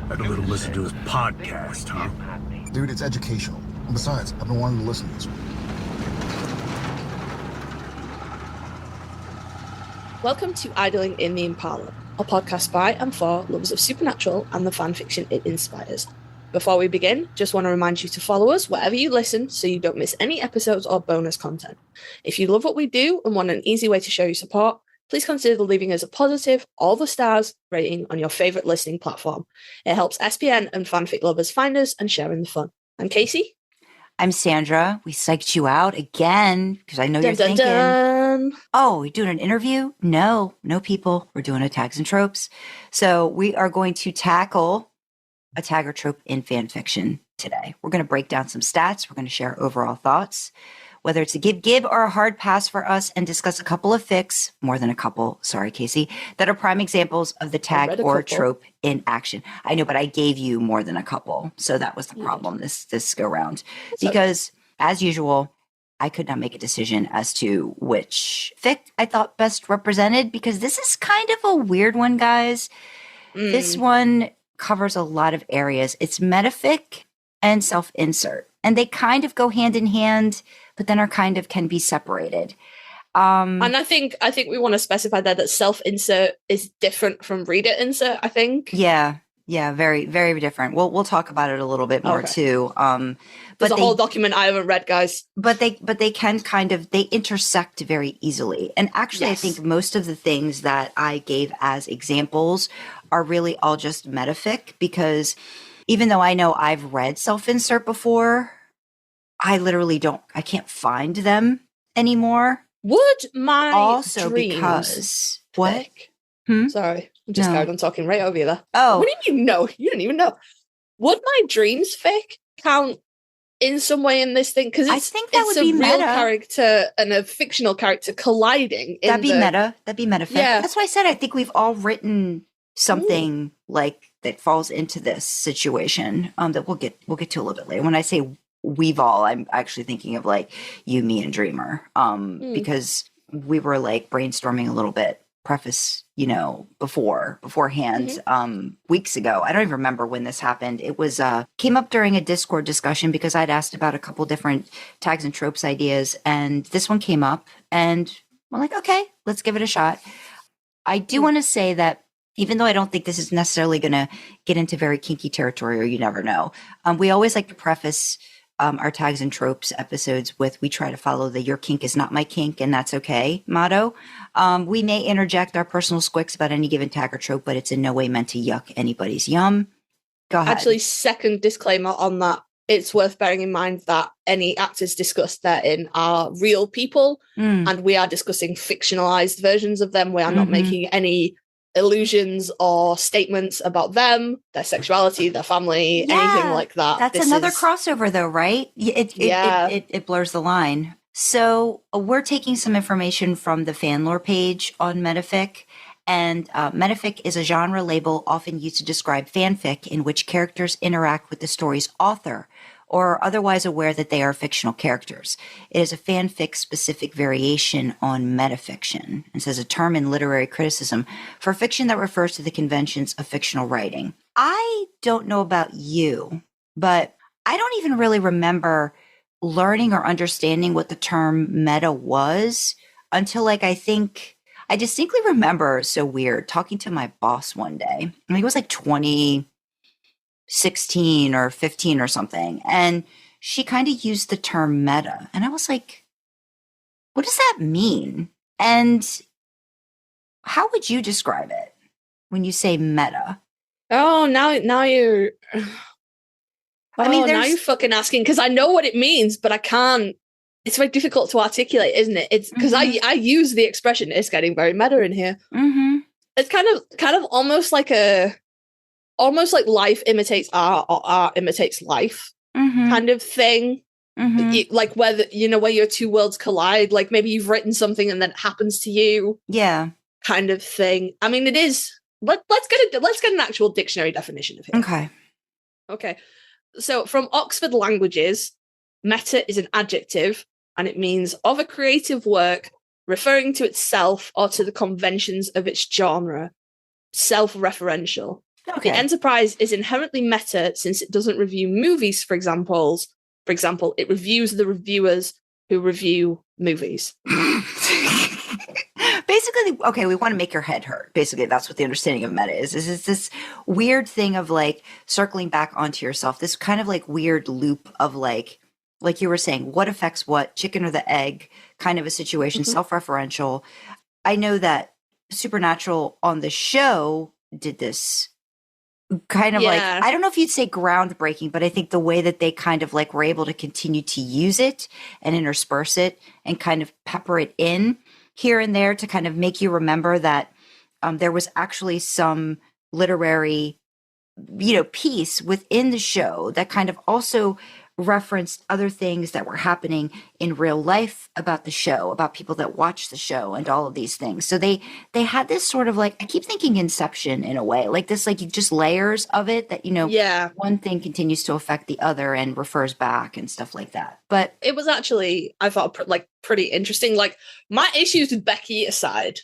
Had a little listen to his podcast, huh? Dude, it's educational. And besides, I've been wanting to listen to this one. Welcome to Idling in the Impala, a podcast by and for lovers of supernatural and the fanfiction it inspires. Before we begin, just want to remind you to follow us wherever you listen so you don't miss any episodes or bonus content. If you love what we do and want an easy way to show your support, please consider leaving us a positive, all the stars rating on your favourite listening platform. It helps SPN and fanfic lovers find us and share in the fun. I'm Kasey. I'm Sandra. We psyched you out again because I know you're thinking, oh, we doing an interview? No, people. We're doing a Tags and Tropes. So we are going to tackle a tag or trope in fan fiction today. We're going to break down some stats. We're going to share overall thoughts, whether it's a give or a hard pass for us, and discuss a couple of fics, more than a couple, sorry, Kasey, that are prime examples of the tag or trope in action. I know, but I gave you more than a couple. So that was the problem this go round. Because as usual, I could not make a decision as to which fic I thought best represented, because this is kind of a weird one, guys. This one covers a lot of areas. It's Metafic and Self-Insert, and they kind of go hand in hand, but then are kind of can be separated. And I think we want to specify there that self-insert is different from reader insert, I think. Yeah, very, very different. We'll talk about it a little bit more too. There's a whole document I haven't read, guys. But they can they intersect very easily. And actually, yes. I think most of the things that I gave as examples are really all just metafic, because even though I know I've read self-insert before, I can't find them anymore. Would my also dreams because what? Sorry, I'm just carried on talking right over you there. Oh, what do you mean? No, you didn't even know. Would my dreams fic count in some way in this thing? Because I think that would be a real meta character and a fictional character colliding. That'd be meta. That'd be metafic. Yeah. That's why I said I think we've all written something like that falls into this situation. That we'll get to a little bit later. When I say we've all, I'm actually thinking of like you, me, and Dreamer, because we were like brainstorming a little bit beforehand, weeks ago. I don't even remember when this happened. It was came up during a Discord discussion because I'd asked about a couple different tags and tropes ideas, and this one came up, and we're like, okay, let's give it a shot. I do want to say that even though I don't think this is necessarily going to get into very kinky territory, or you never know, we always like to preface our tags and tropes episodes with, we try to follow the "your kink is not my kink and that's okay" motto. We may interject our personal squicks about any given tag or trope, but it's in no way meant to yuck anybody's yum. Go ahead. Actually, second disclaimer on that, it's worth bearing in mind that any actors discussed therein are real people, and we are discussing fictionalized versions of them. We are not making any illusions or statements about them, their sexuality, their family, anything like that. That's another crossover though, right? It blurs the line. So we're taking some information from the fan lore page on Metafic, and Metafic is a genre label often used to describe fanfic in which characters interact with the story's author or are otherwise aware that they are fictional characters. It is a fanfic-specific variation on metafiction, and says a term in literary criticism for fiction that refers to the conventions of fictional writing. I don't know about you, but I don't even really remember learning or understanding what the term meta was until I distinctly remember, so weird, talking to my boss one day. I think it was like 2016 or 15 or something. And she kind of used the term meta. And I was like, what does that mean? And how would you describe it when you say meta? Oh, now you're... now you're fucking asking, because I know what it means, but I can't. It's very difficult to articulate, isn't it? It's because I use the expression, it's getting very meta in here. It's kind of almost like life imitates art, or art imitates life, kind of thing. Like where your two worlds collide, like maybe you've written something and then it happens to you. Yeah. Kind of thing. I mean, it is. Let's get an actual dictionary definition of it. Okay. So from Oxford Languages, meta is an adjective, and it means of a creative work referring to itself or to the conventions of its genre. Self-referential. The Enterprise is inherently meta since it doesn't review movies, for example, it reviews the reviewers who review movies. Basically, okay, we want to make your head hurt. Basically, that's what the understanding of meta is. Is this weird thing of like circling back onto yourself, this kind of like weird loop of like you were saying, what affects what, chicken or the egg kind of a situation, self-referential. I know that Supernatural on the show did this kind of like, I don't know if you'd say groundbreaking, but I think the way that they kind of like were able to continue to use it and intersperse it and kind of pepper it in here and there to kind of make you remember that there was actually some literary, piece within the show that kind of also referenced other things that were happening in real life about the show, about people that watch the show and all of these things. So they had this sort of like, I keep thinking Inception in a way, like this, like just layers of it that, one thing continues to affect the other and refers back and stuff like that. But it was actually, I thought, like pretty interesting. Like my issues with Becky aside,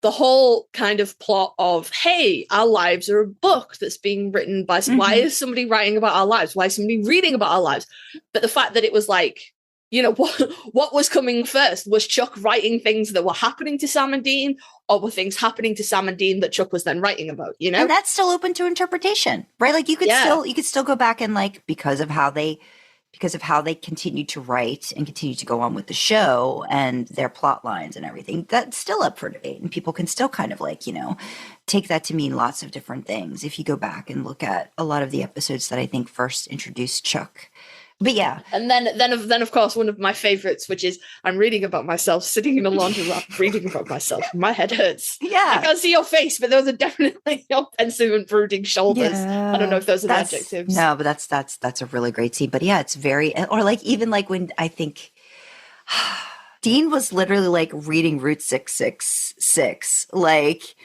the whole kind of plot of, hey, our lives are a book that's being written by, why is somebody writing about our lives? Why is somebody reading about our lives? But the fact that it was like, what was coming first? Was Chuck writing things that were happening to Sam and Dean, or were things happening to Sam and Dean that Chuck was then writing about, And that's still open to interpretation, right? Like you could still go back and like, because of how they continue to write and continue to go on with the show and their plot lines and everything, that's still up for debate. And people can still kind of like, take that to mean lots of different things if you go back and look at a lot of the episodes that I think first introduced Chuck. But yeah. And then of course, one of my favorites, which is I'm reading about myself, sitting in a laundromat, reading about myself. My head hurts. Yeah. I can't see your face, but those are definitely your pensive and brooding shoulders. Yeah. I don't know if those are the adjectives. No, but that's a really great scene. But yeah, it's very, or like even like when I think Dean was literally like reading Route 666, like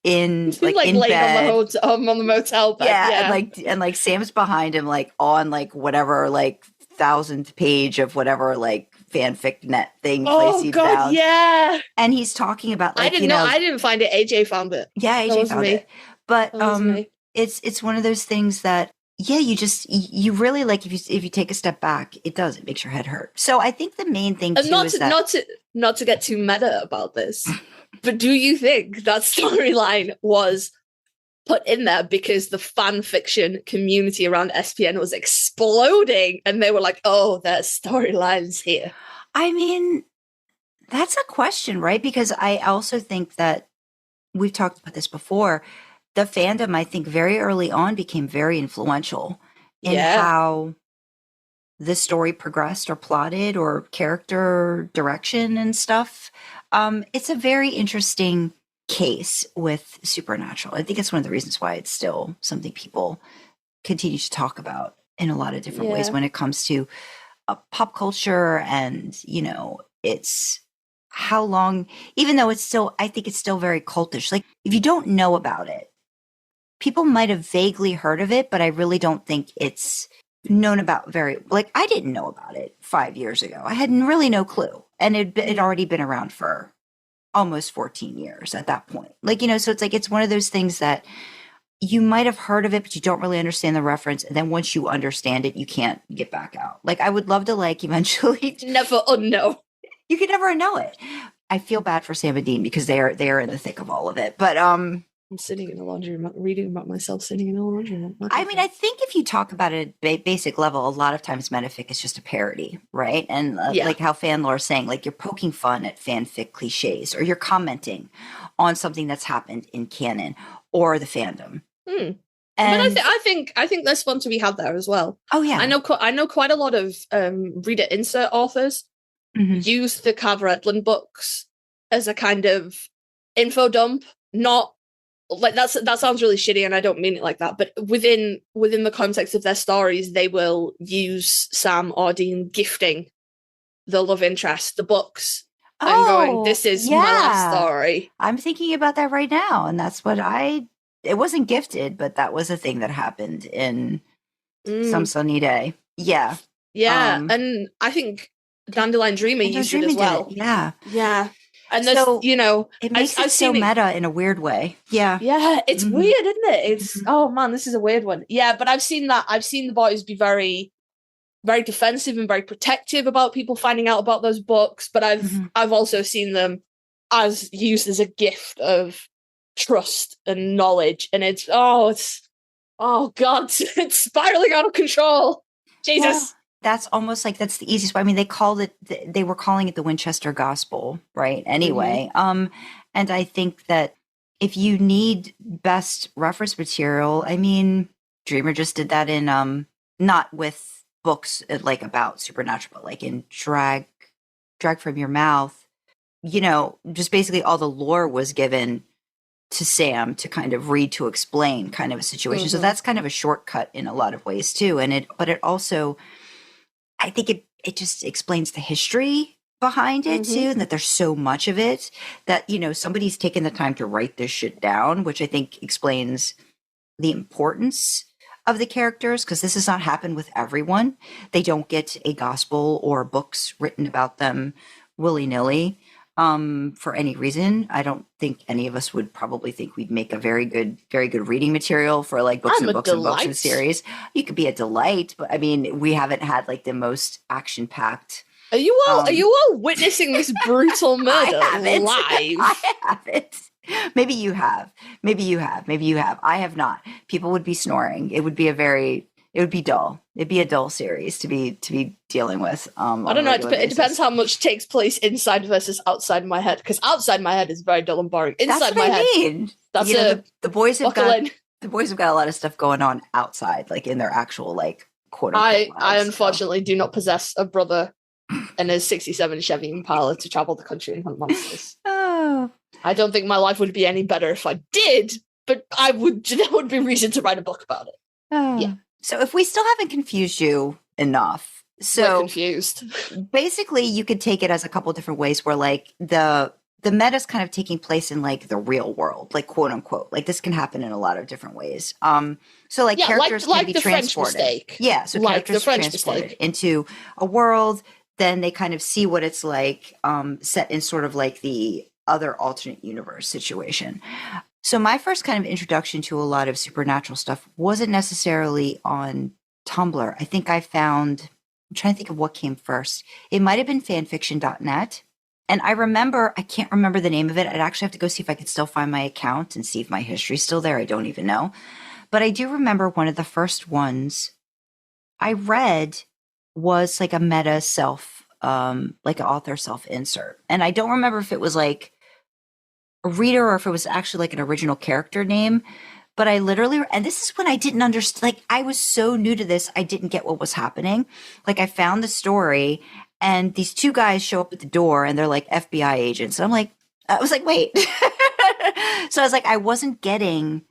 in like in bed on the motel bed. And like Sam's behind him, like on like whatever like 1000th page of whatever like fanfic net thing place he found. Yeah. And he's talking about like, I didn't find it. AJ found it. Yeah, AJ found it. But it's one of those things that you really like if you take a step back, it makes your head hurt. So I think the main thing too is not to get too meta about this. But do you think that storyline was put in there because the fan fiction community around SPN was exploding and they were like, oh, there's storylines here? I mean, that's a question, right? Because I also think that we've talked about this before. The fandom, I think, very early on became very influential in how the story progressed or plotted or character direction and stuff. It's a very interesting case with Supernatural. I think it's one of the reasons why it's still something people continue to talk about in a lot of different ways when it comes to pop culture. And, it's how long, even though I think it's still very cultish. Like if you don't know about it, people might have vaguely heard of it, but I really don't think it's known about I didn't know about it 5 years ago. I had really no clue. And it'd already been around for almost 14 years at that point. So it's like, it's one of those things that you might have heard of it, but you don't really understand the reference. And then once you understand it, you can't get back out. Like I would love to eventually never unknow. You could never unknow it. I feel bad for Sam and Dean because they are in the thick of all of it. But I'm sitting in a laundromat, reading about myself sitting in a laundromat. I mean, I think if you talk about it at basic level, a lot of times Metafic is just a parody, right? And like how fanlore is saying, like you're poking fun at fanfic cliches, or you're commenting on something that's happened in canon or the fandom. And but I think there's fun to be had there as well. Oh yeah, I know quite a lot of reader insert authors use the Carver Edlund books as a kind of info dump, not. Like that sounds really shitty, and I don't mean it like that. But within the context of their stories, they will use Sam or Dean gifting the love interest the books and going, "This is my last story." I'm thinking about that right now, and that's what it wasn't gifted, but that was a thing that happened in some sunny day. Yeah, and I think Dandelion Dreamer used it as well. Yeah. And there's, So you know, it makes it so meta in a weird way. Yeah. Yeah, it's weird, isn't it? It's oh man, this is a weird one. Yeah, but I've seen the boys be very, very defensive and very protective about people finding out about those books. But I've also seen them as used as a gift of trust and knowledge. And it's oh god, it's spiraling out of control. Jesus. Well, that's almost like that's the easiest way. I mean, they were calling it the Winchester Gospel, right? Anyway, and I think that if you need best reference material, I mean, Dreamer just did that in not with books like about supernatural, but like in Drag from Your Mouth, you know, just basically all the lore was given to Sam to kind of read to explain kind of a situation. So that's kind of a shortcut in a lot of ways too. But it also, I think it just explains the history behind it too, and that there's so much of it that, you know, somebody's taken the time to write this shit down, which I think explains the importance of the characters, because this has not happened with everyone. They don't get a gospel or books written about them willy-nilly for any reason. I don't think any of us would probably think we'd make a very good reading material for like books and books and series. You could be a delight, but I mean, we haven't had like the most action-packed. Are you all witnessing this brutal murder live? I haven't. Maybe you have. I have not. People would be snoring. It would be dull. It'd be a dull series to be dealing with. I don't know. It depends how much takes place inside versus outside my head. Because outside my head is very dull and boring. Inside my head, that's the boys have got a lot of stuff going on outside, like in their actual like quote unquote. I unfortunately do not possess a brother and a '67 Chevy Impala to travel the country and hunt monsters. Oh. I don't think my life would be any better if I did, but there would be reason to write a book about it. Oh. Yeah. So if we still haven't confused you enough, we're confused. Basically, you could take it as a couple different ways where like the meta's kind of taking place in like the real world, like quote unquote. Like this can happen in a lot of different ways. So like characters can be transported. Yeah, so characters are transported into a world, then they kind of see what it's like set in sort of like the other alternate universe situation. So my first kind of introduction to a lot of supernatural stuff wasn't necessarily on Tumblr. I think I'm trying to think of what came first. It might have been fanfiction.net. And I can't remember the name of it. I'd actually have to go see if I could still find my account and see if my history's still there. I don't even know. But I do remember one of the first ones I read was like a meta like an author self-insert. And I don't remember if it was like a reader or if it was actually like an original character name, but I literally, and this is when I didn't understand, like I was so new to this, I didn't get what was happening. Like I found the story and these two guys show up at the door and they're like FBI agents. And I was like, wait. So I was like, I wasn't getting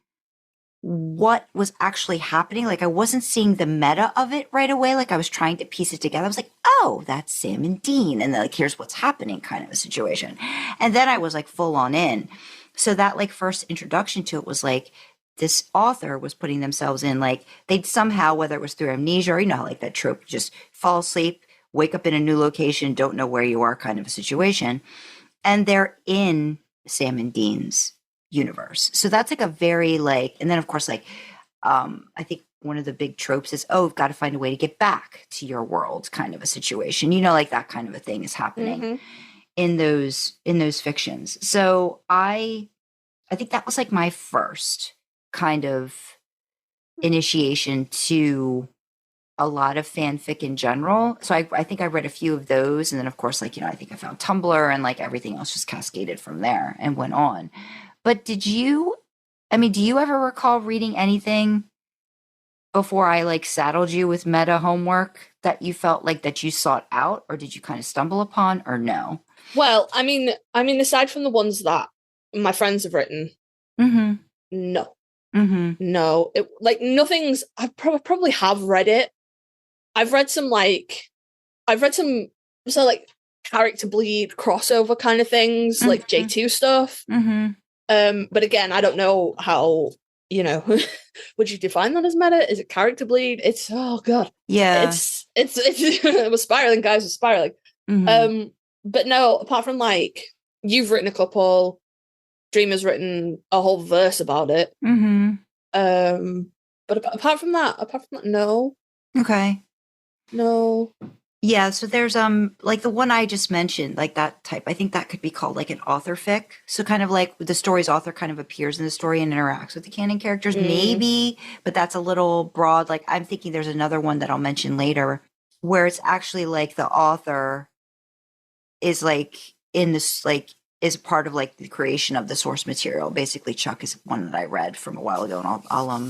what was actually happening. Like I wasn't seeing the meta of it right away. Like I was trying to piece it together. I was like, oh, that's Sam and Dean. And then like, here's what's happening kind of a situation. And then I was like full on in. So that like first introduction to it was like this author was putting themselves in, like they'd somehow, whether it was through amnesia or, you know, like that trope, just fall asleep, wake up in a new location, don't know where you are kind of a situation. And they're in Sam and Dean's universe. So that's like a very like, and then of course, like, I think one of the big tropes is, oh, we've got to find a way to get back to your world kind of a situation, you know, like that kind of a thing is happening in those fictions. So I think that was like my first kind of initiation to a lot of fanfic in general. So I think I read a few of those. And then of course, like, you know, I think I found Tumblr and like everything else just cascaded from there and went on. But do you ever recall reading anything before I like saddled you with meta homework that you felt like that you sought out, or did you kind of stumble upon, or no? Well, I mean, aside from the ones that my friends have written, no. No. Nothing's, I probably have read it. I've read some so like character bleed crossover kind of things, like J2 stuff. But again, I don't know how, you know, would you define that as meta? Is it character bleed? It's, oh god. Yeah. It's we're spiraling, guys, we're spiraling. But no, apart from like You've written a couple. Dreamer's written a whole verse about it. Mm-hmm. But apart from that, no. Okay. No. Yeah, so there's like the one I just mentioned, like that type. I think that could be called like an author fic. So kind of like the story's author kind of appears in the story and interacts with the canon characters, maybe, but that's a little broad. Like I'm thinking there's another one that I'll mention later where it's actually like the author is like in this like is part of like the creation of the source material. Basically, Chuck is one that I read from a while ago, and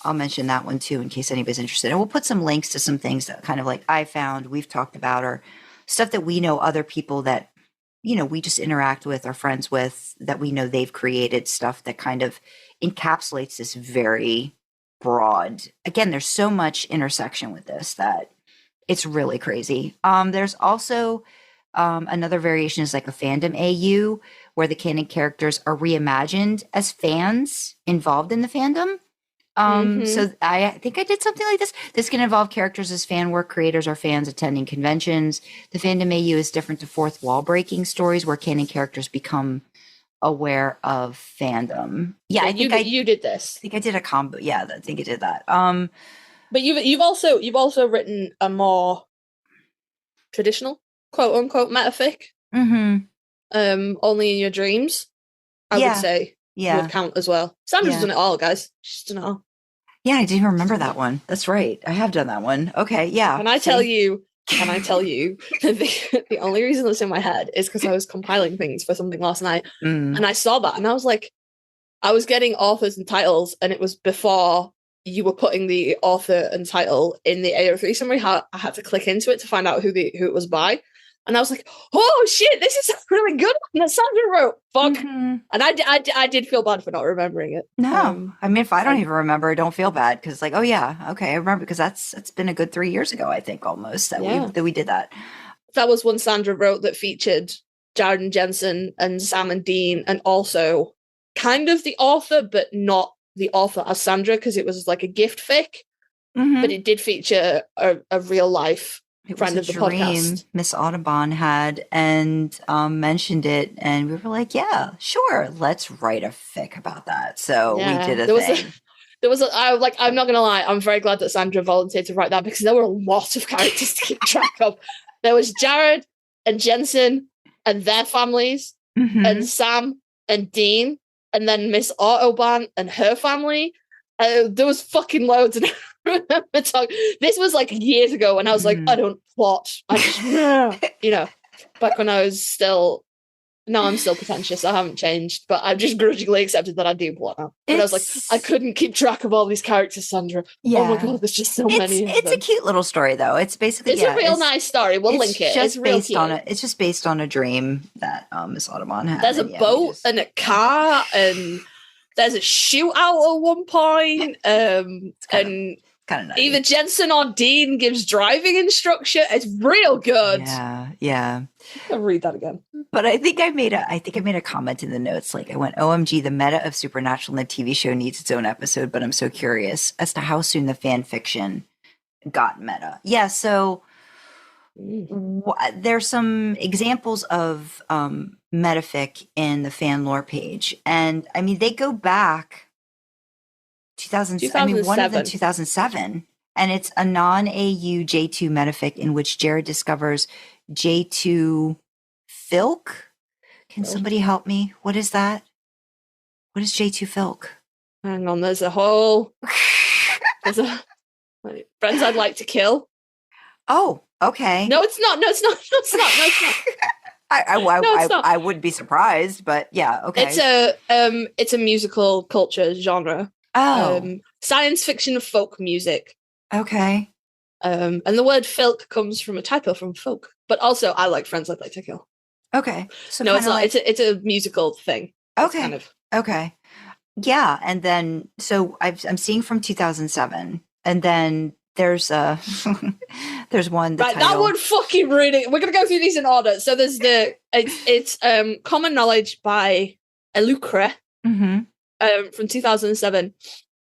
I'll mention that one too in case anybody's interested. And we'll put some links to some things that kind of like I found, we've talked about, or stuff that we know other people that, you know, we just interact with, or friends with, that we know they've created stuff that kind of encapsulates this very broad. Again, there's so much intersection with this that it's really crazy. There's also another variation is like a fandom AU where the canon characters are reimagined as fans involved in the fandom. So I think I did something like this. This can involve characters as fan work creators or fans attending conventions. The fandom AU is different to fourth wall breaking stories where canon characters become aware of fandom. Yeah, I think you did this. I think I did a combo. Yeah, I think I did that. But you've also written a more traditional quote unquote metafic. Only in your dreams. I would say would count as well. Sandra's done it all, guys. She's done it all. Yeah, I didn't even remember that one. That's right. I have done that one. Okay, yeah. Can I tell you, the only reason that's in my head is because I was compiling things for something last night, and I saw that, and I was like, I was getting authors and titles, and it was before you were putting the author and title in the AO3 summary. I had to click into it to find out who it was by. And I was like, oh shit, this is a really good one that Sandra wrote. Fuck. And I did feel bad for not remembering it. No. I mean, if I don't even remember, don't feel bad. Because like, oh yeah, okay, I remember, because it's been a good 3 years ago, I think, almost, that we did that. That was one Sandra wrote that featured Jared and Jensen and Sam and Dean, and also kind of the author, but not the author as Sandra, because it was like a gift fic. But it did feature a real life friend of the podcast. Miss Audubon had and mentioned it, and we were like, yeah, sure, let's write a fic about that. So we did a thing. I'm not gonna lie, I'm very glad that Sandra volunteered to write that, because there were a lot of characters to keep track of. There was Jared and Jensen and their families, and Sam and Dean, and then Miss Audubon and her family. There was fucking loads, and I remember talking. This was like years ago, and I was like, I don't plot. I just, you know, back when I was still. Now I'm still pretentious. I haven't changed, but I've just grudgingly accepted that I do plot now. But I was like, I couldn't keep track of all these characters, Sandra. Yeah. Oh my god, there's just so many. It's a cute little story, though. It's basically a real nice story. We'll link it. It's based on it. It's just based on a dream that Miss Audubon had. There's a boat and a car, and there's a shootout at one point. And kind of either Jensen or Dean gives driving instruction. It's real good. Yeah. I'll read that again. But I think I made a comment in the notes. Like I went, OMG, the meta of Supernatural in the TV show needs its own episode, but I'm so curious as to how soon the fan fiction got meta. Yeah. So there's some examples of metafic in the fan lore page. And I mean, they go back 2007. I mean, one of them 2007, and it's a non-AU J2 metafic in which Jared discovers J2 filk. Can somebody help me? What is that? What is J2 filk? Hang on, there's a whole friends I'd like to kill. Oh, okay. No, it's not. I wouldn't be surprised, but yeah, okay. It's a musical culture genre. Oh. Science fiction folk music. Okay. And the word filk comes from a typo from folk. But also, I like Friends I'd Like to Kill. Okay. So no, it's not. It's a musical thing. Okay. Kind of. Okay. Yeah, and then so I'm seeing from 2007, and then there's there's one. Right, that one fucking really. We're gonna go through these in order. So there's it's Common Knowledge by Elucre. From 2007.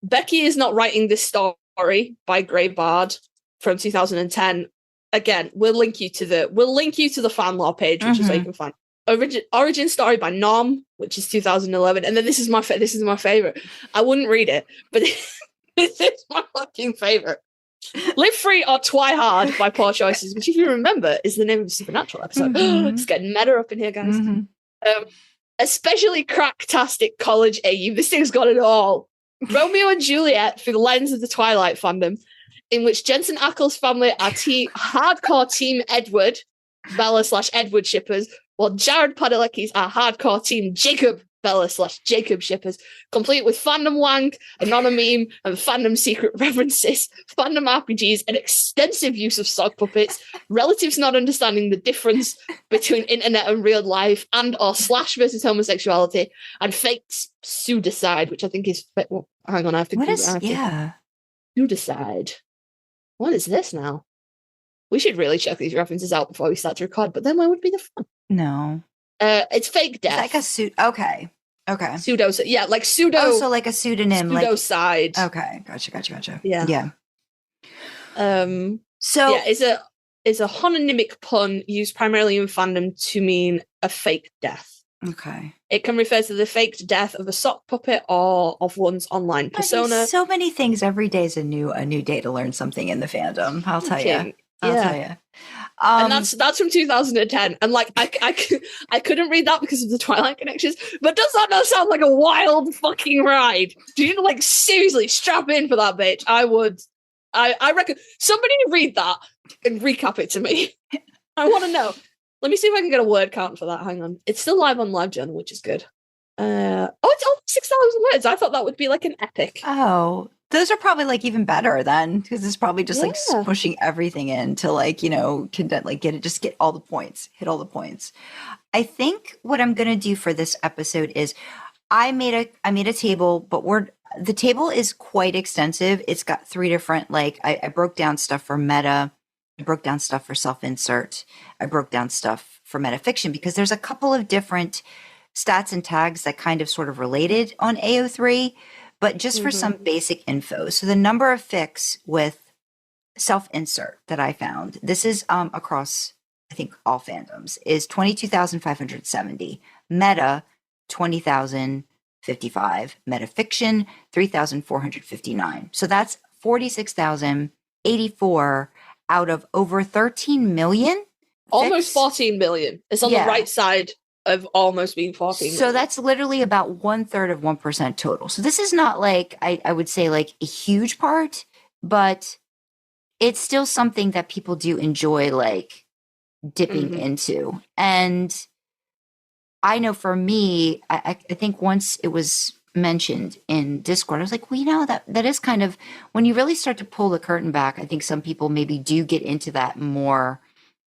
Becky is Not Writing This Story by Grey Bard from 2010. Again, we'll link you to the fan lore page, which is where you can find origin story by Nom, which is 2011, and then this is my favorite. I wouldn't read it, but this is my fucking favorite. Live Free or Twy Hard by Poor Choices, which, if you remember, is the name of the Supernatural episode. It's getting meta up in here, guys. Especially cracktastic college AU. This thing's got it all. Romeo and Juliet through the lens of the Twilight fandom, in which Jensen Ackles' family are hardcore Team Edward, Bella/Edward shippers, while Jared Padalecki's are hardcore Team Jacob, Bella/Jacob shippers, complete with fandom wank, anonymeme, and fandom secret references, fandom RPGs, and extensive use of sock puppets, relatives not understanding the difference between internet and real life, and or / versus homosexuality, and fake pseudocide, which I think is... Well, hang on, I have to... Pseudocide. What is this now? We should really check these references out before we start to record, but then where would be the fun? No. It's fake death. It's like a suit. Okay. Pseudo. Yeah, like pseudo. Oh, so like a pseudonym. Pseudocide. Okay. Gotcha. Yeah. So yeah, it's a homonymic pun used primarily in fandom to mean a fake death. Okay. It can refer to the faked death of a sock puppet or of one's online persona. So many things. Every day is a new day to learn something in the fandom. I'll tell you. I'll tell you. And that's from 2010. And like I couldn't read that because of the Twilight connections, but does that not sound like a wild fucking ride? Do you like seriously strap in for that, bitch? I would. I reckon somebody read that and recap it to me. I want to know. Let me see if I can get a word count for that. Hang on. It's still live on LiveJournal, which is good. It's over 6,000 words. I thought that would be like an epic. Oh, those are probably like even better then, because it's probably just like pushing everything in to like, condense, like get all the points, hit all the points. I think what I'm going to do for this episode is I made a table, but the table is quite extensive. It's got 3 different, like I broke down stuff for meta. I broke down stuff for self-insert. I broke down stuff for metafiction because there's a couple of different stats and tags that kind of sort of related on AO3, but just for some basic info. So the number of fics with self-insert that I found, this is across, I think, all fandoms, is 22,570. Meta, 20,055. Metafiction, 3,459. So that's 46,084 out of over 13 million. Almost 14 million. It's on the right side of almost being 14 million. So that's literally about 1/3 of 1% total. So this is not like, I would say like a huge part, but it's still something that people do enjoy like dipping into. And I know for me, I think once it was mentioned in Discord, I was like, well, that is kind of, when you really start to pull the curtain back, I think some people maybe do get into that more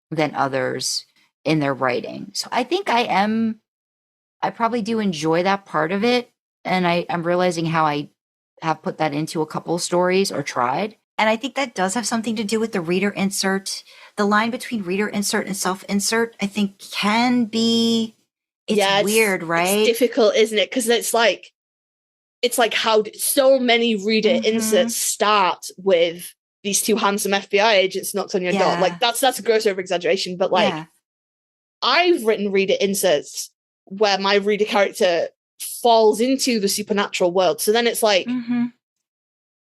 than others in their writing. So I think I probably do enjoy that part of it. And I'm realizing how I have put that into a couple stories or tried. And I think that does have something to do with the reader insert. The line between reader insert and self-insert, I think can be, it's weird, right? It's difficult, isn't it? Because it's like how so many reader inserts start with these 2 handsome FBI agents knocked on your door. Like that's a gross over exaggeration, but like I've written reader inserts where my reader character falls into the supernatural world. So then it's like,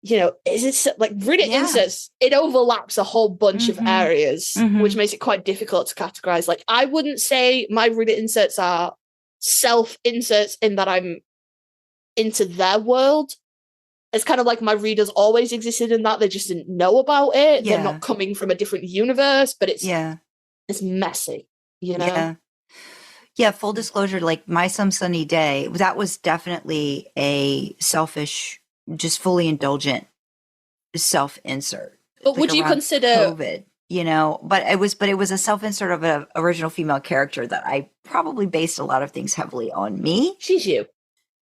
is it like reader inserts? It overlaps a whole bunch of areas, which makes it quite difficult to categorize. Like I wouldn't say my reader inserts are self-inserts in that I'm into their world. It's kind of like my readers always existed in that they just didn't know about it. They're not coming from a different universe, but it's messy, Yeah, full disclosure, like My Some Sunny Day, that was definitely a selfish, just fully indulgent self-insert. But like would you consider COVID, but it was a self-insert of an original female character that I probably based a lot of things heavily on me. She's you.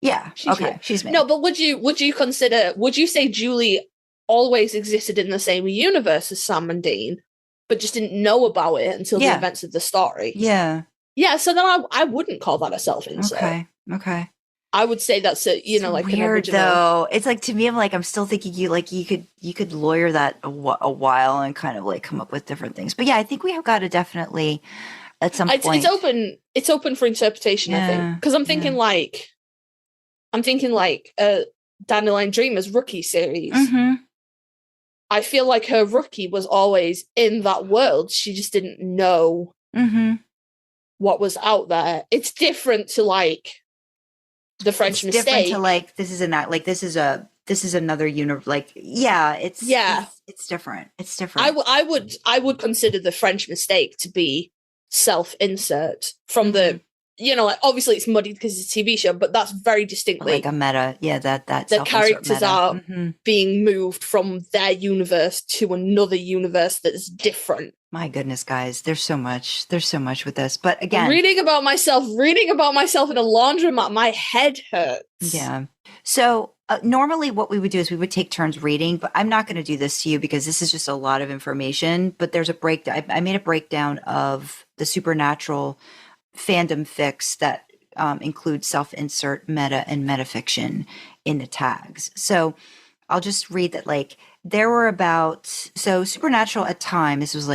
Yeah. She's me. No, but would you say Julie always existed in the same universe as Sam and Dean, but just didn't know about it until the events of the story? Yeah. Yeah, so then I wouldn't call that a self-insert. Okay. I would say that's a, like weird, an original. Though. It's like, to me, I'm still thinking you could lawyer that a while and kind of like come up with different things. But yeah, I think we have got to definitely at some point. It's open for interpretation, I think. Because I'm thinking Dandelion Dreamer's Rookie series. Mm-hmm. I feel like her Rookie was always in that world. She just didn't know what was out there. It's different to like the French Mistake. Different to like this is another universe. Like it's different. It's different. I would consider the French Mistake to be self-insert from the. You know, like obviously it's muddied because it's a TV show, but that's very distinctly like a meta. Yeah, that the characters meta. are being moved from their universe to another universe that's different. My goodness, guys, there's so much with this. But again, reading about myself in a laundromat, my head hurts. Yeah. So normally what we would do is we would take turns reading, but I'm not going to do this to you because this is just a lot of information. But there's a breakdown. I made a breakdown of the supernatural fandom fics that include self-insert, meta, and metafiction in the tags. So I'll just read that, like, there were so supernatural at time, this is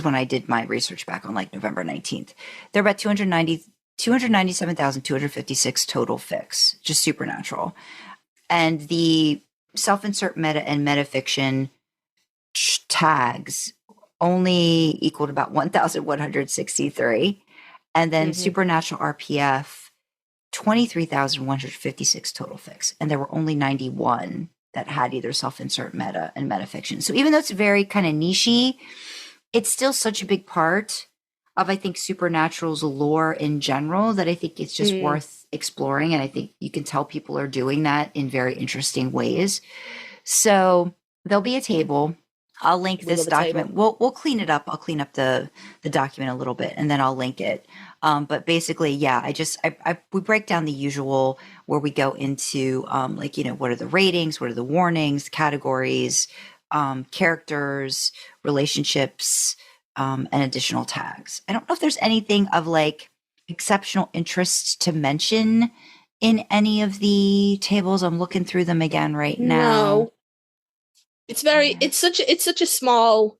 when I did my research back on like November 19th. There were about 297,256 total fics, just supernatural. And the self-insert, meta, and metafiction tags only equaled about 1,163. And then Supernatural RPF, 23,156 total fics. And there were only 91 that had either self-insert, meta, and metafiction. So even though it's very kind of niche-y, it's still such a big part of, I think, Supernatural's lore in general that I think it's just worth exploring. And I think you can tell people are doing that in very interesting ways. So there'll be a table. I'll link this document. We'll clean it up. I'll clean up the document a little bit and then I'll link it. But basically, we break down the usual where we go into what are the ratings, what are the warnings, categories, characters, relationships, and additional tags. I don't know if there's anything of like exceptional interest to mention in any of the tables. I'm looking through them again right now. No. It's such a small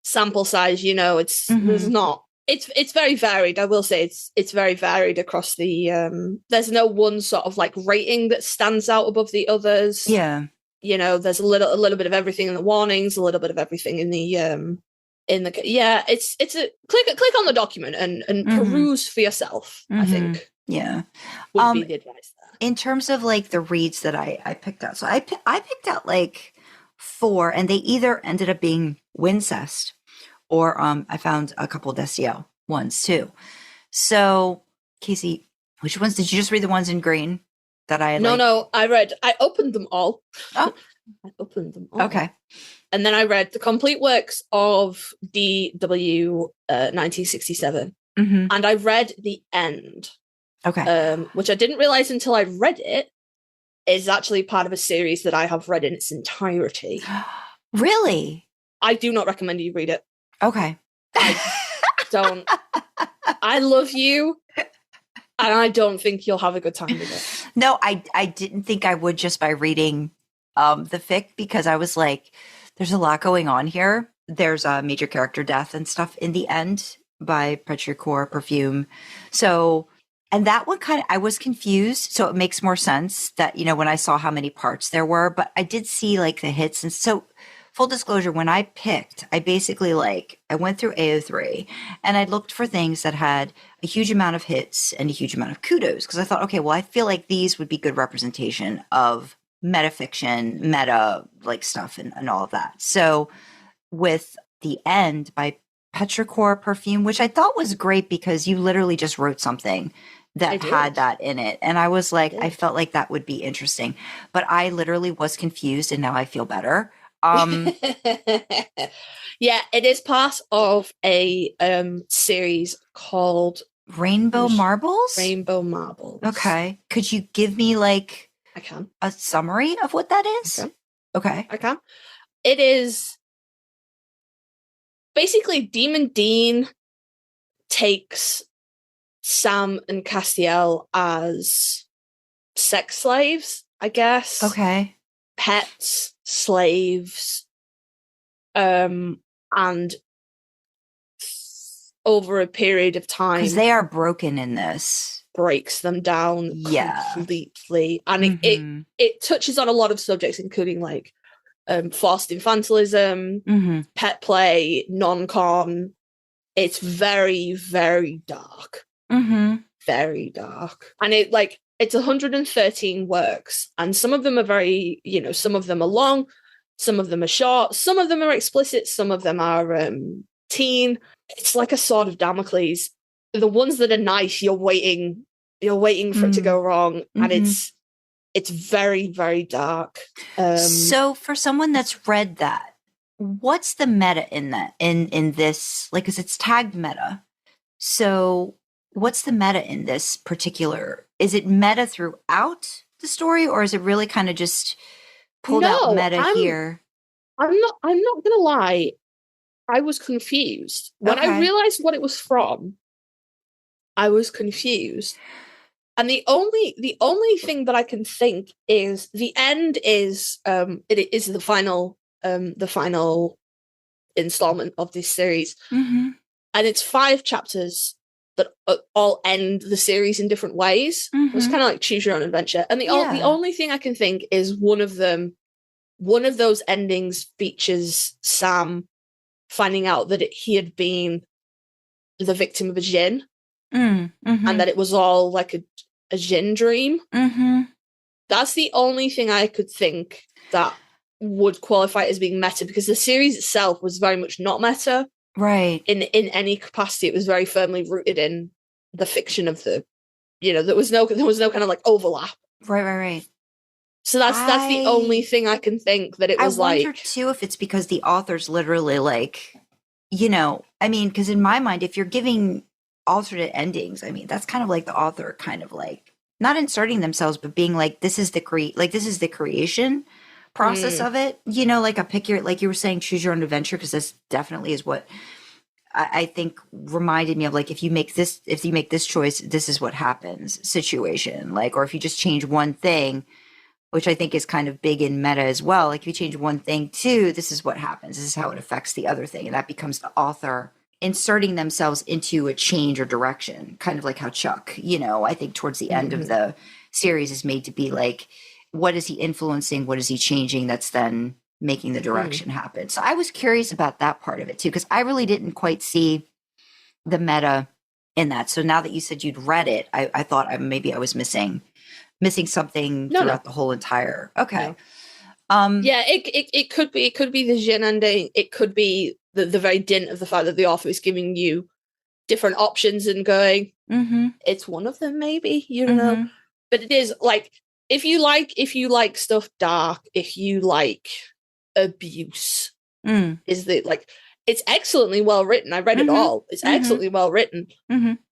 sample size, you know, there's not, it's very varied. I will say it's very varied across the, there's no one sort of like rating that stands out above the others. Yeah. You know, there's a little bit of everything in the warnings, a little bit of everything in the, it's a click on the document and peruse for yourself, I think. Yeah. Would be the advice there. In terms of like the reads that I picked out. So I picked out like 4, and they either ended up being Wincest or I found a couple of Destiel ones too. So, Kasey, which ones did you just read? The ones in green that I had? No, I opened them all. Oh, I opened them all. Okay. And then I read the complete works of DW 1967, and I read the end. Okay. Which I didn't realize until I read it is actually part of a series that I have read in its entirety. Really? I do not recommend you read it. Okay. Don't. I love you, and I don't think you'll have a good time with it. No, I didn't think I would just by reading the fic, because I was like, there's a lot going on here. There's a major character death and stuff in the end by Petrichor Perfume. So... And that one I was confused. So it makes more sense that, you know, when I saw how many parts there were, but I did see like the hits. And so full disclosure, when I picked, I basically I went through AO3 and I looked for things that had a huge amount of hits and a huge amount of kudos. Cause I thought, okay, well, I feel like these would be good representation of metafiction, meta like stuff and all of that. So with The End by Petrichor Perfume, which I thought was great because you literally just wrote something that had that in it. And I was like, I felt like that would be interesting. But I literally was confused and now I feel better. Yeah, it is part of a series called Rainbow Marbles? Rainbow Marbles. Okay. Could you give me like I can. A summary of what that is? Okay. I can. It is basically Demon Dean takes Sam and Castiel as sex slaves, I guess. Okay. Pets, slaves, and over a period of time. Because they are broken in this. Breaks them down completely. And it touches on a lot of subjects, including like forced infantilism, pet play, non-con. It's very, very dark. Very dark. And it's 113 works. And some of them are very, some of them are long, some of them are short, some of them are explicit, some of them are teen. It's like a sword of Damocles. The ones that are nice, you're waiting for it to go wrong. And it's very, very dark. So for someone that's read that, what's the meta in that, in this, like, because it's tagged meta. So what's the meta in this particular, is it meta throughout the story, or is it really kind of just pulled out meta here? I'm not gonna lie. I was confused. When I realized what it was from, I was confused. And the only thing that I can think is the end is it is the final installment of this series. And it's 5 chapters that all end the series in different ways. It's kind of like choose your own adventure. And the only thing I can think is one of those endings features Sam finding out that he had been the victim of a djinn, and that it was all like a djinn dream. That's the only thing I could think that would qualify as being meta, because the series itself was very much not meta. Right. In any capacity. It was very firmly rooted in the fiction of the, there was no kind of like overlap. Right. So that's the only thing I can think that it was like. I wonder too if it's because the author's literally like, because in my mind, if you're giving alternate endings, that's kind of like the author kind of like not inserting themselves, but being like, this is the creation process of it. Like like you were saying, choose your own adventure, because this definitely is what I think reminded me of, like, if you make this choice, this is what happens situation. Like, or if you just change one thing, which I think is kind of big in meta as well. Like, if you change one thing too, this is what happens. This is how it affects the other thing. And that becomes the author inserting themselves into a change or direction, kind of like how Chuck, I think towards the end of the series is made to be like, what is he influencing? What is he changing? That's then making the direction happen. So I was curious about that part of it too, because I really didn't quite see the meta in that. So now that you said you'd read it, I thought maybe I was missing something throughout the whole entire. Okay. No. It could be the djinn ending. It could be the very dint of the fact that the author is giving you different options and going, it's one of them, maybe, you don't know. But it is like, if you like stuff dark, if you like abuse, it's excellently well written. I read it all. It's excellently well written,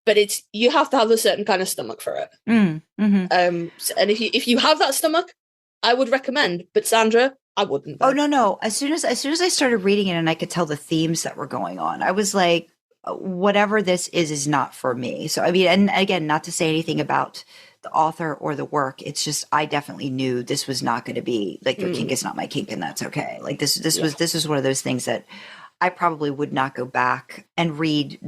but you have to have a certain kind of stomach for it. And if you have that stomach, I would recommend. But Sandra, I wouldn't. Oh no! As soon as I started reading it and I could tell the themes that were going on, I was like, whatever this is not for me. So and again, not to say anything about the author or the work, it's just I definitely knew this was not going to be like your kink is not my kink, and that's okay. Like this was one of those things that I probably would not go back and read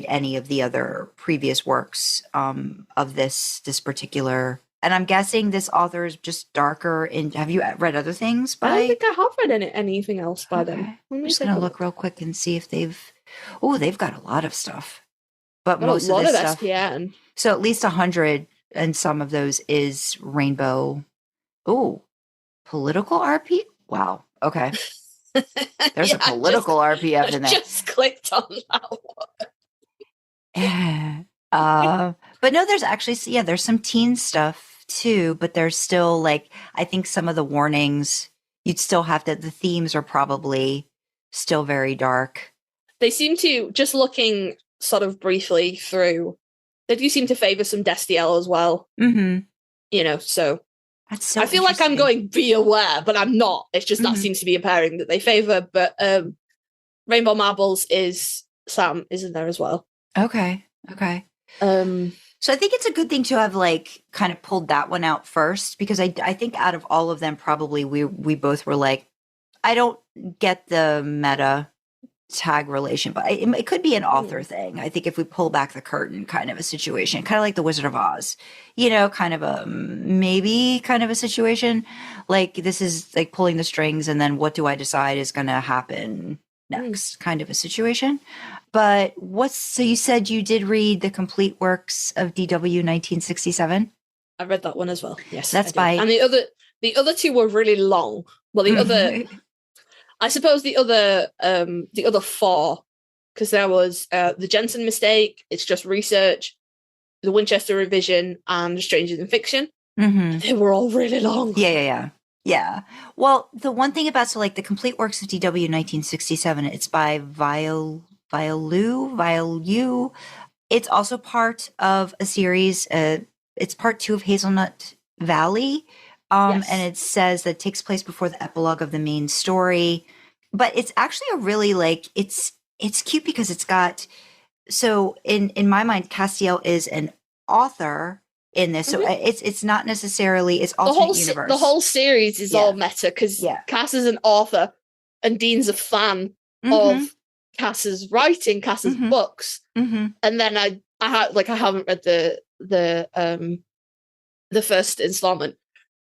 any of the other previous works of this particular. And I'm guessing this author is just darker. Have you read other things by? I don't think I have read anything else by them. I'm just going to look real quick and see if they've got a lot of stuff. But most of this stuff, stuff. SPN. So at least 100, and some of those is rainbow. Oh, political RP? Wow. Okay. There's a political RPF in there. Just clicked on that one. But no, there's actually, there's some teen stuff too, but there's still I think some of the warnings, you'd still have to, the themes are probably still very dark. They seem to, just looking sort of briefly through, they do seem to favor some Destiel as well. So that's so I feel like I'm going, be aware, but I'm not. It's just that seems to be a pairing that they favor. But Rainbow Marbles is Sam, isn't there as well? Okay. So I think it's a good thing to have kind of pulled that one out first, because I think out of all of them, probably we both were like, I don't get the meta tag relation, but it could be an author thing. I think if we pull back the curtain kind of a situation, kind of like the Wizard of Oz, kind of a maybe kind of a situation. Like this is like pulling the strings and then what do I decide is going to happen next kind of a situation. But so you said you did read The Complete Works of D.W. 1967? I read that one as well. Yes. That's by... And the other two were really long. Well, the other... I suppose the other four, because there was the Jensen Mistake, It's Just Research, the Winchester Revision, and Strangers in Fiction. They were all really long. Yeah. Well, the one thing about, so like The Complete Works of D.W. 1967, it's by Violu. It's also part of a series. It's part 2 of Hazelnut Valley. And it says that it takes place before the epilogue of the main story. But it's actually a really it's cute because it's got, so in my mind, Castiel is an author in this. So it's not necessarily, it's alternate universe. The whole series is all meta because Cass is an author and Dean's a fan of Cass's writing, Cass's books. And then I haven't read the first installment.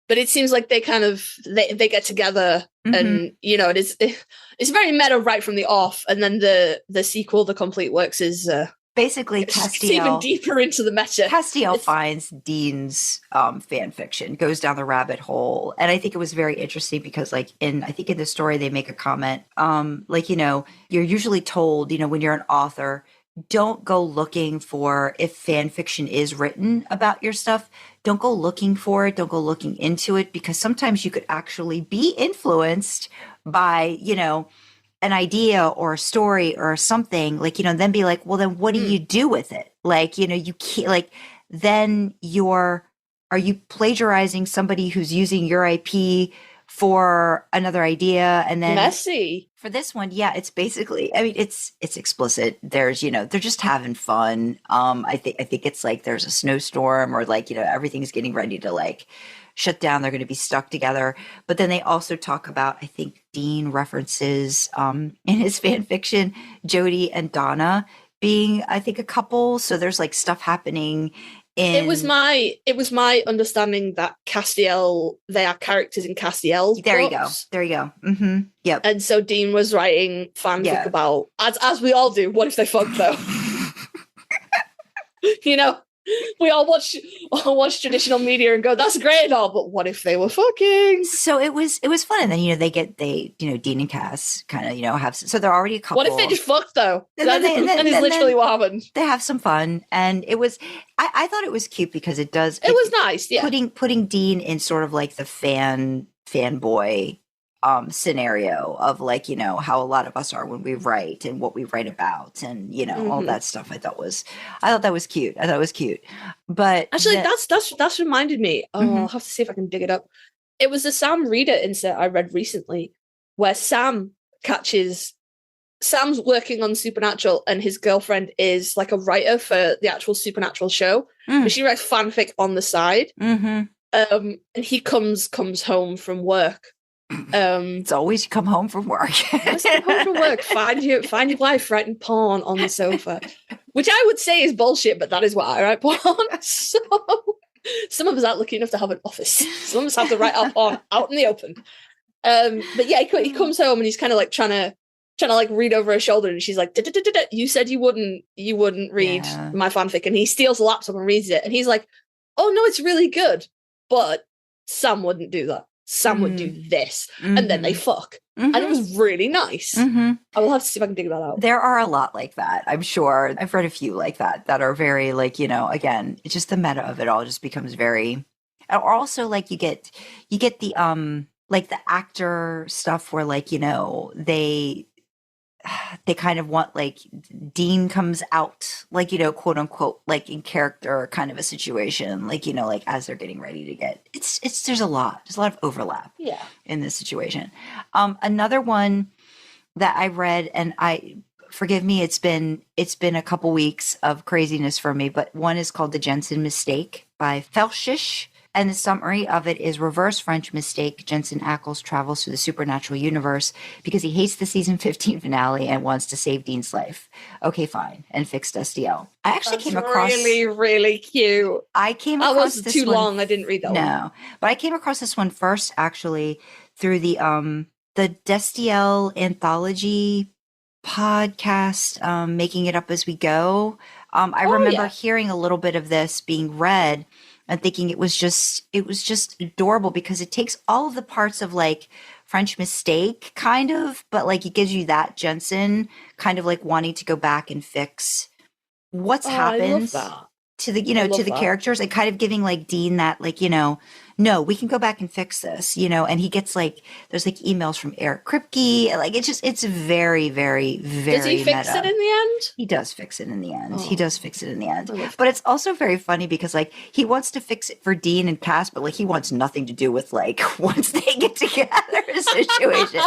But it seems like they kind of they get together and it's very meta right from the off, and then the sequel, The Complete Works, is basically Castiel. It's even deeper into the meta. Castiel finds Dean's fan fiction, goes down the rabbit hole, and I think it was very interesting because in the story they make a comment you're usually told when you're an author, don't go looking for, if fan fiction is written about your stuff, don't go looking for it, don't go looking into it, because sometimes you could actually be influenced by, an idea or a story or something, then be like, well, then what do you do with it? You can't, then are you plagiarizing somebody who's using your IP for another idea? And then messy. For this one, it's basically, it's explicit. There's, they're just having fun. I think it's there's a snowstorm or everything's getting ready to shut down. They're going to be stuck together. But then they also talk about, I think Dean references in his fan fiction, Jody and Donna being, I think, a couple. So there's stuff happening. It was my understanding that Castiel, they are characters in Castiel's There books. you go. Mm-hmm. Yep. And so Dean was writing fanfic about, as we all do, what if they fuck though? We all watch traditional media and go, that's great and all, but what if they were fucking? So it was fun. And then, Dean and Cass kind of, have, so they're already a couple. What if they just fucked though? That is literally what happened. They have some fun. And it was, I thought it was cute because it was nice. Yeah. Putting Dean in sort of the fanboy scenario of how a lot of us are when we write and what we write about and all that stuff. I thought that was cute. But actually that's reminded me. I'll have to see if I can dig it up. It was the Sam Reader insert I read recently where Sam's working on Supernatural and his girlfriend is a writer for the actual Supernatural show, but she writes fanfic on the side. And he comes home from work. It's always you come home from work. Find your wife writing porn on the sofa, which I would say is bullshit, but that is what I write porn. So some of us aren't lucky enough to have an office. Some of us have to write our porn out in the open. But yeah, he comes home and he's kind of trying to read over her shoulder, and she's like, "You said you wouldn't read my fanfic," and he steals the laptop and reads it, and he's like, "Oh no, it's really good, but Sam wouldn't do that. Sam would do this," and then they fuck. And it was really nice. I will have to see if I can dig that out. There are a lot like that, I'm sure. I've read a few like that are very again, it's just the meta of it all just becomes very, or also you get the the actor stuff where they kind of want Dean comes out quote unquote in character kind of a situation as they're getting ready to get there's a lot of overlap in this situation. Another one that I read, and forgive me, it's been a couple weeks of craziness for me, but one is called The Jensen Mistake by Felshish. And the summary of it is reverse French mistake. Jensen Ackles travels through the supernatural universe because he hates the season 15 finale and wants to save Dean's life. Okay, fine. And fixed SDL. I actually came across... really, really cute. I came across this this too one... long. I didn't read that one. No. But I came across this one first, actually, through the Destiel anthology podcast, Making It Up As We Go. I remember hearing a little bit of this being read and thinking it was just adorable because it takes all of the parts of like French mistake kind of, but like it gives you that Jensen kind of like wanting to go back and fix what's happened to the, to the characters and kind of giving like Dean that like, no, we can go back and fix this, and he gets like, there's like emails from Eric Kripke. Like it's very, very, very Does he fix it in the end? He does fix it in the end. He does fix it in the end. But it's also very funny because like he wants to fix it for Dean and Cass, but like he wants nothing to do with like once they get together situation.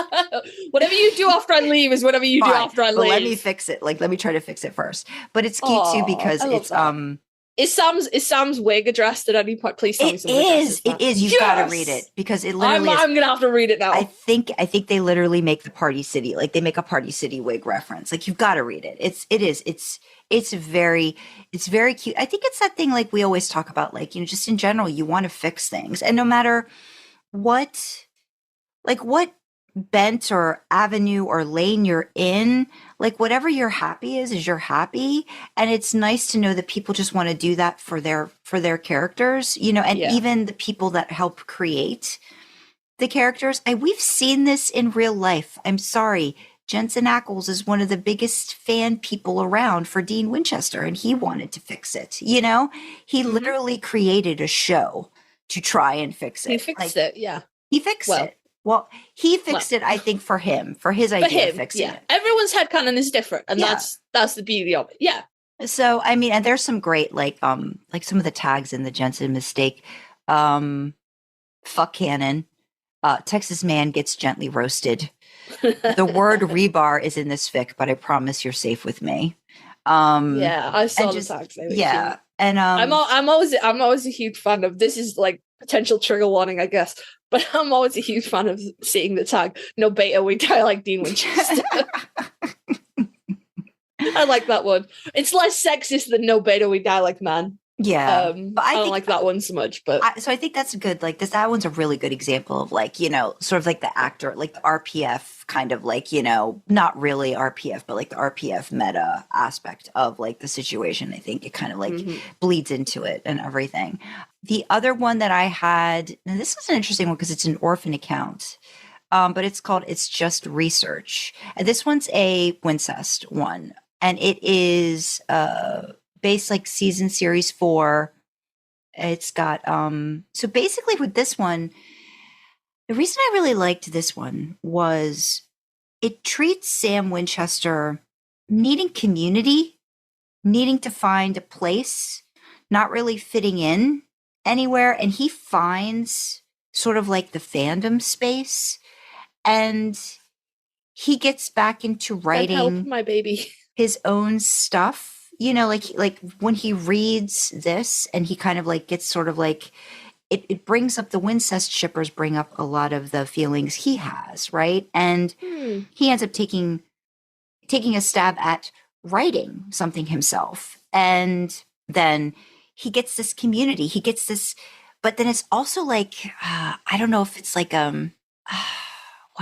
Whatever you do after I leave is whatever you do after I leave. But let me fix it. Like let me try to fix it first. But it's cute too because it's that. Is Sam's wig addressed at any point? Please tell me something. It is. You've got to read it because it literally I'm gonna have to read it now. I think they literally make the Party City, like they make a Party City wig reference. Like you've got to read it. It's very cute. I think it's that thing like we always talk about, like, just in general, you want to fix things. And no matter what bent or avenue or lane you're in, like whatever your happy is you're happy. And it's nice to know that people just want to do that for their characters, and even the people that help create the characters. We've seen this in real life. I'm sorry. Jensen Ackles is one of the biggest fan people around for Dean Winchester, and he wanted to fix it. He literally created a show to try and fix it. He fixed it. Yeah. He fixed it. Well, he fixed it, I think, for his idea of fixing it. Everyone's headcanon is different, and that's the beauty of it. Yeah. So, I mean, and there's some great, like some of the tags in the Jensen mistake. Fuck canon. Texas man gets gently roasted. The word rebar is in this fic, but I promise you're safe with me. I saw the tags. Yeah. And I'm always a huge fan of this. Is like potential trigger warning, I guess. But I'm always a huge fan of seeing the tag, no beta, we die like Dean Winchester. I like that one. It's less sexist than no beta, we die like man. Yeah. But I don't like that one so much. But so I think that's good. Like that one's a really good example of like, sort of like the actor, like the RPF kind of like, not really RPF, but like the RPF meta aspect of like the situation. I think it kind of like bleeds into it and everything. The other one that I had, and this was an interesting one because it's an orphan account, but it's called It's Just Research. And this one's a Wincest one. And it is based like season series 4. It's got, so basically with this one, the reason I really liked this one was it treats Sam Winchester needing community, needing to find a place, not really fitting in anywhere, and he finds sort of like the fandom space, and he gets back into writing help my baby his own stuff, like when he reads this and he kind of like gets sort of like it brings up the Wincest shippers bring up a lot of the feelings he has, right? And he ends up taking a stab at writing something himself, and then he gets this community. He gets this, but then it's also like, I don't know if it's like, how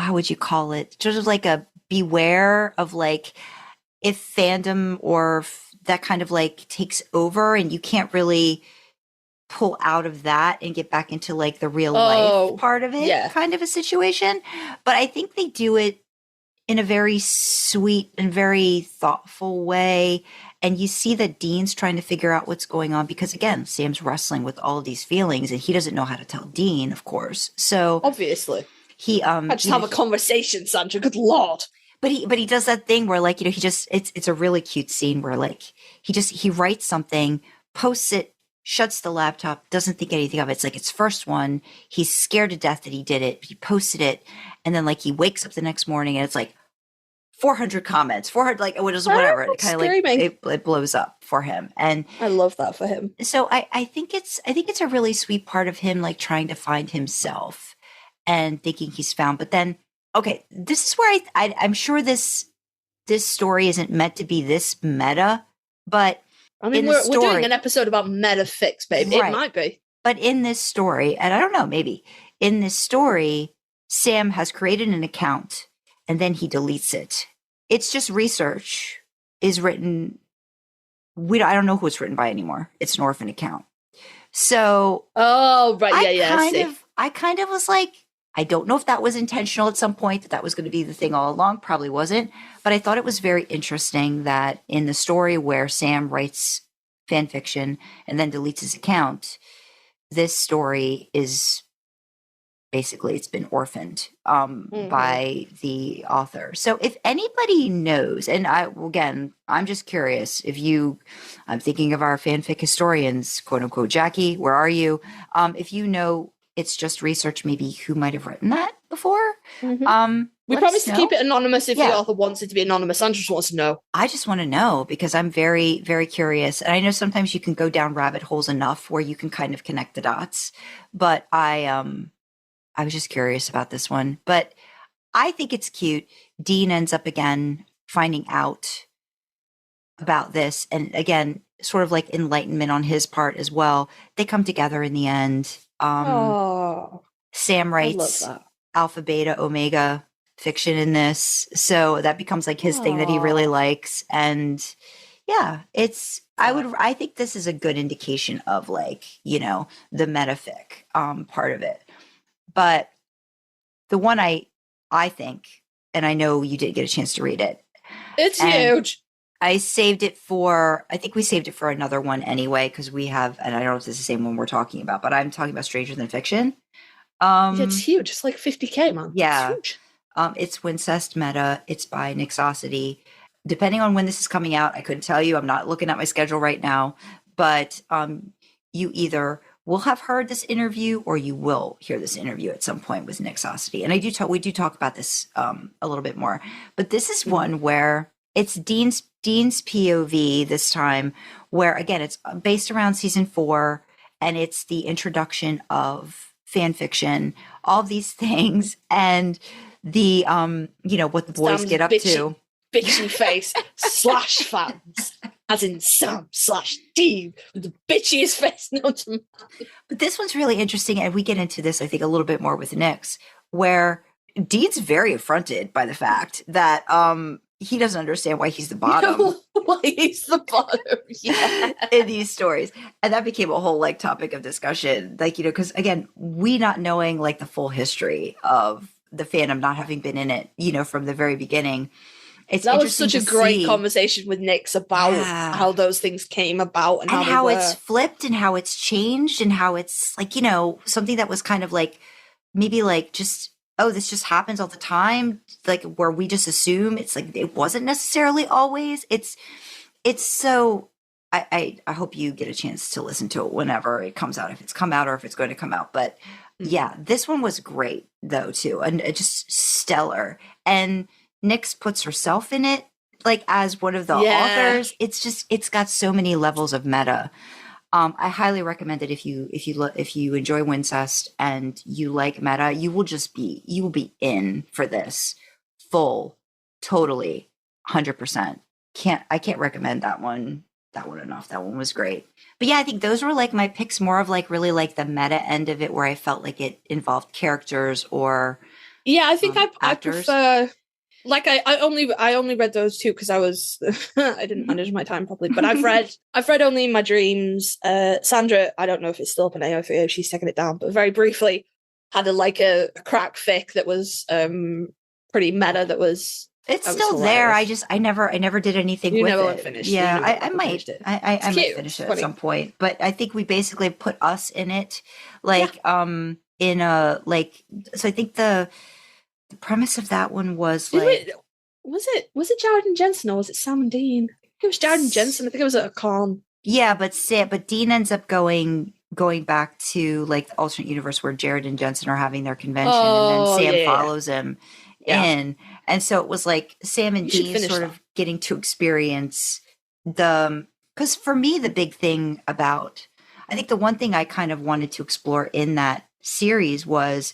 would you call it? Sort of like a beware of like, if fandom or that kind of like takes over and you can't really pull out of that and get back into like the real life part of it, kind of a situation. But I think they do it in a very sweet and very thoughtful way. And you see that Dean's trying to figure out what's going on because, again, Sam's wrestling with all of these feelings and he doesn't know how to tell Dean, of course. So obviously he I just have a conversation, Sandra. Good Lord. But he does that thing where like, it's a really cute scene where like he writes something, posts it, shuts the laptop, doesn't think anything of it. It's like its first one. He's scared to death that he did it. He posted it. And then like he wakes up the next morning and it's like, 400 comments, 400, like, whatever. It kind of like, it blows up for him. And I love that for him. So I think it's a really sweet part of him, like trying to find himself and thinking he's found. But then, okay, this is where I'm sure this story isn't meant to be this meta, but I mean, we're doing an episode about metafics, babe. Right. It might be. But in this story, and I don't know, maybe in this story, Sam has created an account and then he deletes it. It's just research is written. I don't know who it's written by anymore. It's an orphan account. So, oh, right. I kind of was like, I don't know if that was intentional at some point, that was going to be the thing all along. Probably wasn't. But I thought it was very interesting that in the story where Sam writes fan fiction and then deletes his account, this story is basically, it's been orphaned by the author. So if anybody knows, and I'm just curious, I'm thinking of our fanfic historians, quote unquote, Jackie, where are you? If you know it's just research, maybe who might have written that before. We promise to keep it anonymous if the author wants it to be anonymous. Sandra just wants to know. I just want to know because I'm very, very curious. And I know sometimes you can go down rabbit holes enough where you can kind of connect the dots. But I was just curious about this one. But I think it's cute. Dean ends up again finding out about this. And again, sort of like enlightenment on his part as well. They come together in the end. Sam writes Alpha, Beta, Omega fiction in this. So that becomes like his thing that he really likes. And yeah, I think this is a good indication of like, the metafic part of it. But the one I think, and I know you did get a chance to read it. It's huge. I think we saved it for another one anyway, because we have, and I don't know if this is the same one we're talking about, but I'm talking about Stranger Than Fiction. It's huge. It's like 50K, man. Yeah. It's huge. It's Wincest Meta. It's by Nixosity. Depending on when this is coming out, I couldn't tell you. I'm not looking at my schedule right now, but you either will have heard this interview or you will hear this interview at some point with Nixosity. And we do talk about this a little bit more, but this is one where it's Dean's POV this time, where again, it's based around season 4 and it's the introduction of fan fiction, all these things. And the, what the boys get up to. Bitchy face / fans, as in Sam / Dean with the bitchiest face known to man. But this one's really interesting, and we get into this, I think, a little bit more with Nix, where Dean's very affronted by the fact that he doesn't understand why he's the bottom. Why he's the bottom, yeah. In these stories. And that became a whole like topic of discussion. Like, because again, we not knowing like the full history of the fandom, not having been in it, from the very beginning. That was such a great conversation with Nix about how those things came about and how it's flipped and how it's changed and how it's like, something that was kind of like maybe like just, this just happens all the time. Like where we just assume it's like, it wasn't necessarily always. It's so, I hope you get a chance to listen to it whenever it comes out, if it's come out or if it's going to come out. But yeah, this one was great though too. And just stellar. And Nix puts herself in it, like as one of the authors. It's got so many levels of meta. I highly recommend it if you enjoy Wincest and you like meta, you will be in for this full, totally, 100%. I can't recommend that one enough. That one was great. But yeah, I think those were like my picks, more of like really like the meta end of it, where I felt like it involved characters or I think I prefer. Like I only read those two because I didn't manage my time properly. But I've read Only in My Dreams. Sandra, I don't know if it's still up in AO3 or she's taken it down, but very briefly had a crack fic that was pretty meta. It's still there. I never did anything with it. You never finished. Yeah, I might. I might finish it at some point. But I think we basically put us in it, in a like. So I think the premise of that one was like, was it Jared and Jensen or was it Sam and Dean? I think it was Jared and Jensen. I think it was at a con. Yeah, but Dean ends up going back to like the alternate universe where Jared and Jensen are having their convention, and then Sam follows him in. And so it was like Sam and Dean sort of getting to experience because for me, the big thing about, I think the one thing I kind of wanted to explore in that series was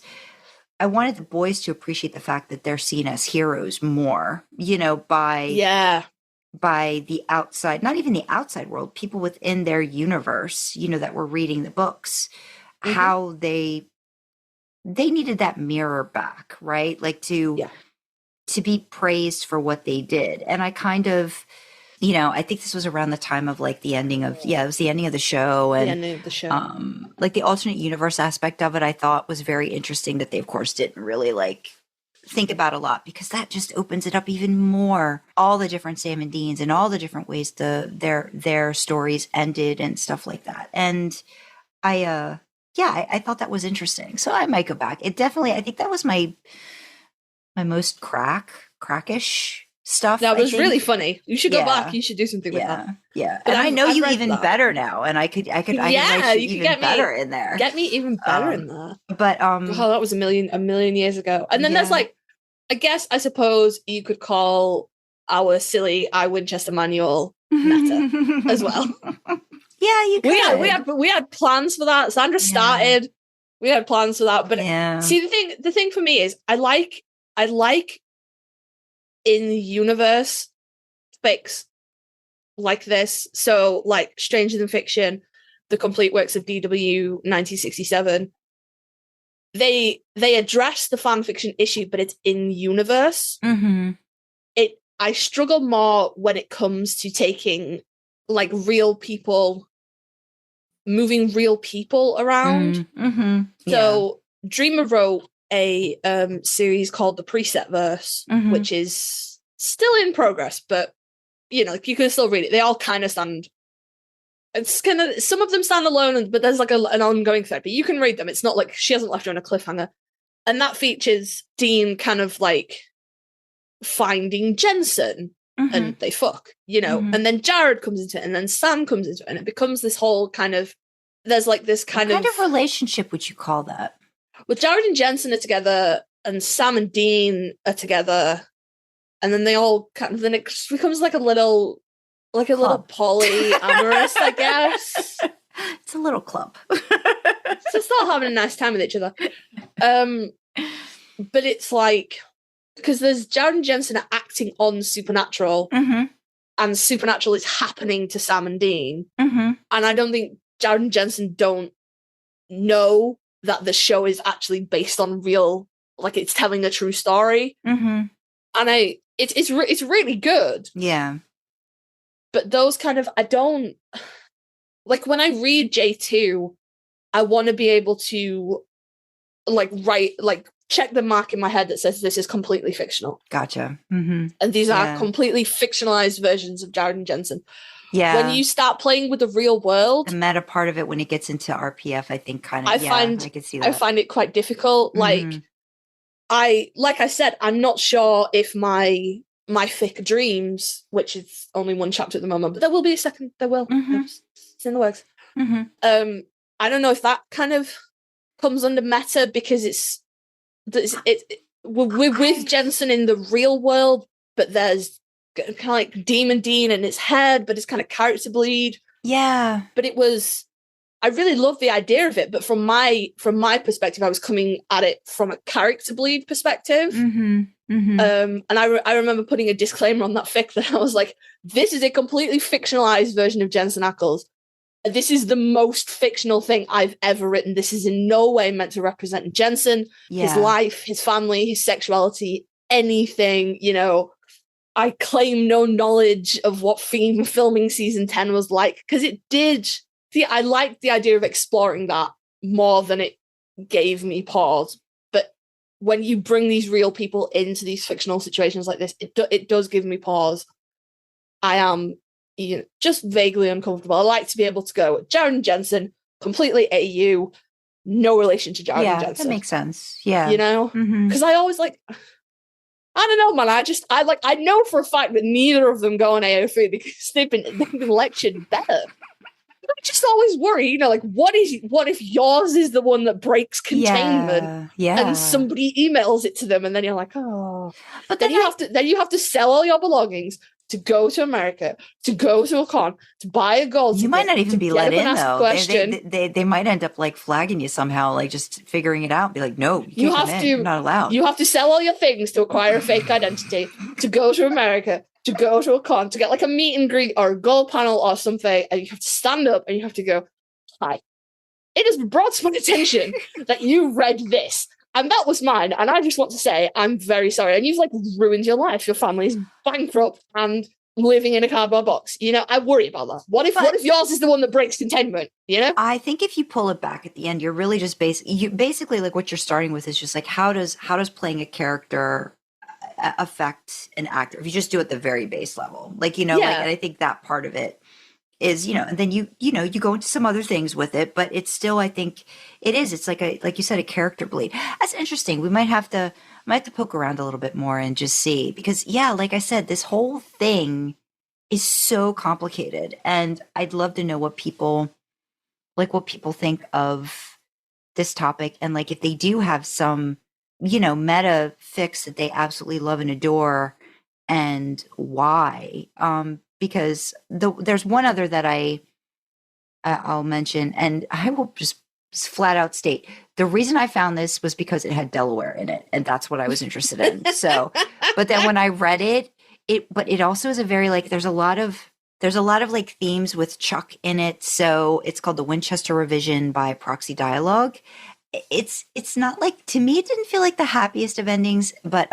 I wanted the boys to appreciate the fact that they're seen as heroes more, by the outside, not even the outside world, people within their universe, that were reading the books, how they needed that mirror back, right? Like to be praised for what they did. And I kind of, I think this was around the time of like the ending of, it was the ending of the show. And the ending of the show. Like the alternate universe aspect of it, I thought was very interesting that they, of course, didn't really like think about a lot, because that just opens it up even more. All the different Sam and Deans and all the different ways their stories ended and stuff like that. And I thought that was interesting. So I might go back. It definitely, I think that was my most crackish stuff. That was really funny. You should go back. You should do something with that. Yeah. But I know you even better now, and I can write you even better in there. Get me even better in there. But that was a million years ago. And then there's like, I suppose you could call our silly I Winchester manual meta as well. Yeah, you could. We had plans for that. Sandra started. We had plans for that. But see, the thing for me is I like in universe fics like this. So like Stranger Than Fiction, the complete works of DW 1967. They address the fan fiction issue, but it's in universe. Mm-hmm. I struggle more when it comes to taking like real people, moving real people around. Mm-hmm. So Dreamer wrote a series called The Preset Verse, which is still in progress, but you can still read it. They all kind of stand. It's kind of, some of them stand alone, but there's like an ongoing thread. But you can read them. It's not like she hasn't left you on a cliffhanger. And that features Dean kind of like finding Jensen, and they fuck, and then Jared comes into it, and then Sam comes into it, and it becomes this whole kind of, there's like this kind of relationship would you call that? Well, Jared and Jensen are together, and Sam and Dean are together, and then they all kind of, then it becomes like a little polyamorous, I guess. It's a little club. So still having a nice time with each other. But it's like, because there's Jared and Jensen are acting on Supernatural, and Supernatural is happening to Sam and Dean. And I don't think Jared and Jensen don't know that the show is actually based on real, like it's telling a true story. And it's really good. Yeah. But those kind of, I don't, like when I read J2, I want to be able to check the mark in my head that says this is completely fictional. Gotcha. And these are completely fictionalized versions of Jared and Jensen. Yeah. When you start playing with the real world, the meta part of it, when it gets into RPF, I think kind of, I can see that. I find it quite difficult. Like I said, I'm not sure if my fic Dreams, which is only one chapter at the moment, but there will be a second. There will. It's in the works. I don't know if that kind of comes under meta, because we're with Jensen in the real world, but there's kind of like Demon Dean in his head, but it's kind of character bleed. Yeah. But I really love the idea of it, but from my perspective, I was coming at it from a character bleed perspective. And I remember putting a disclaimer on that fic that I was like, this is a completely fictionalized version of Jensen Ackles. This is the most fictional thing I've ever written. This is in no way meant to represent Jensen, his life, his family, his sexuality, anything, I claim no knowledge of what filming season 10 was like, because it did. See, I liked the idea of exploring that more than it gave me pause. But when you bring these real people into these fictional situations like this, it does give me pause. I am just vaguely uncomfortable. I like to be able to go, Jared and Jensen, completely AU, no relation to Jared and Jensen. That makes sense. Yeah. Because I always I don't know, man. I know for a fact that neither of them go on AO3 because they've been lectured better. just always worry, like what if yours is the one that breaks containment and somebody emails it to them and then you're like, oh, but then you have to sell all your belongings to go to America, to go to a con, to buy a gold ticket. You might not even be let in though. They might end up like flagging you somehow, like just figuring it out. Be like, no, you can't come in. You're not allowed. You have to sell all your things to acquire a fake identity, to go to America, to go to a con, to get like a meet and greet or a gold panel or something, and you have to stand up and you have to go, hi. It has brought to my attention that you read this. And that was mine. And I just want to say, I'm very sorry. And you've like ruined your life. Your family's bankrupt and living in a cardboard box. I worry about that. What if yours is the one that breaks containment? I think if you pull it back at the end, you're really just basically like what you're starting with is just like, how does playing a character affect an actor? If you just do it at the very base level, like, and I think that part of it is, and then you go into some other things with it, but it's still, I think it's like you said, a character bleed. That's interesting. We might have to poke around a little bit more and just see, because like I said, this whole thing is so complicated, and I'd love to know what people think of this topic, and like if they do have some, meta fics that they absolutely love and adore, and why. Because there's one other that I'll mention, and I will just flat out state the reason I found this was because it had Delaware in it, and that's what I was interested in. So, but then when I read it also is a very like there's a lot of like themes with Chuck in it. So it's called The Winchester Revision by Proxy Dialogue. It's not like, to me, it didn't feel like the happiest of endings, but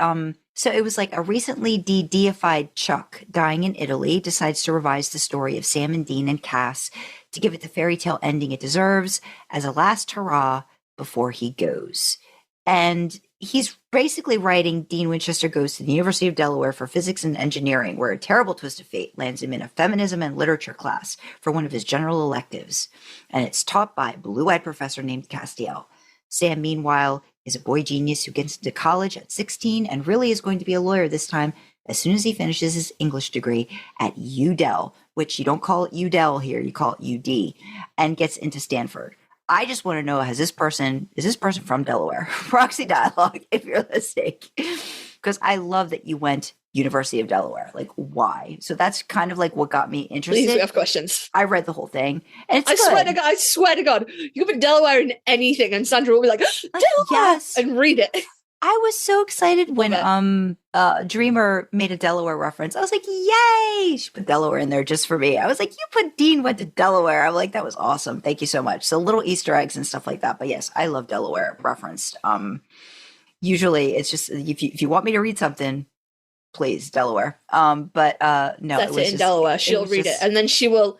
so it was like a recently deified Chuck dying in Italy decides to revise the story of Sam and Dean and Cass to give it the fairy tale ending it deserves as a last hurrah before he goes. And he's basically writing Dean Winchester goes to the University of Delaware for physics and engineering, where a terrible twist of fate lands him in a feminism and literature class for one of his general electives. And it's taught by a blue-eyed professor named Castiel. Sam, meanwhile, is a boy genius who gets into college at 16 and really is going to be a lawyer this time as soon as he finishes his English degree at UDel, which you don't call it UDel here, you call it UD, and gets into Stanford. I just want to know, is this person from Delaware? Proxy Dialogue, if you're listening. Because I love that you went University of Delaware. Like, why? So that's kind of like what got me interested. Please, we have questions. I read the whole thing. And it's I swear to God, you can put Delaware in anything and Sandra will be like, Delaware! Yes. And read it. I was so excited when Dreamer made a Delaware reference. I was like, yay! She put Delaware in there just for me. I was like, you put Dean went to Delaware. I'm like, that was awesome. Thank you so much. So little Easter eggs and stuff like that. But yes, I love Delaware referenced. Usually it's just, if you want me to read something, please, Delaware. No, that's it in Delaware. She'll read it, and then she will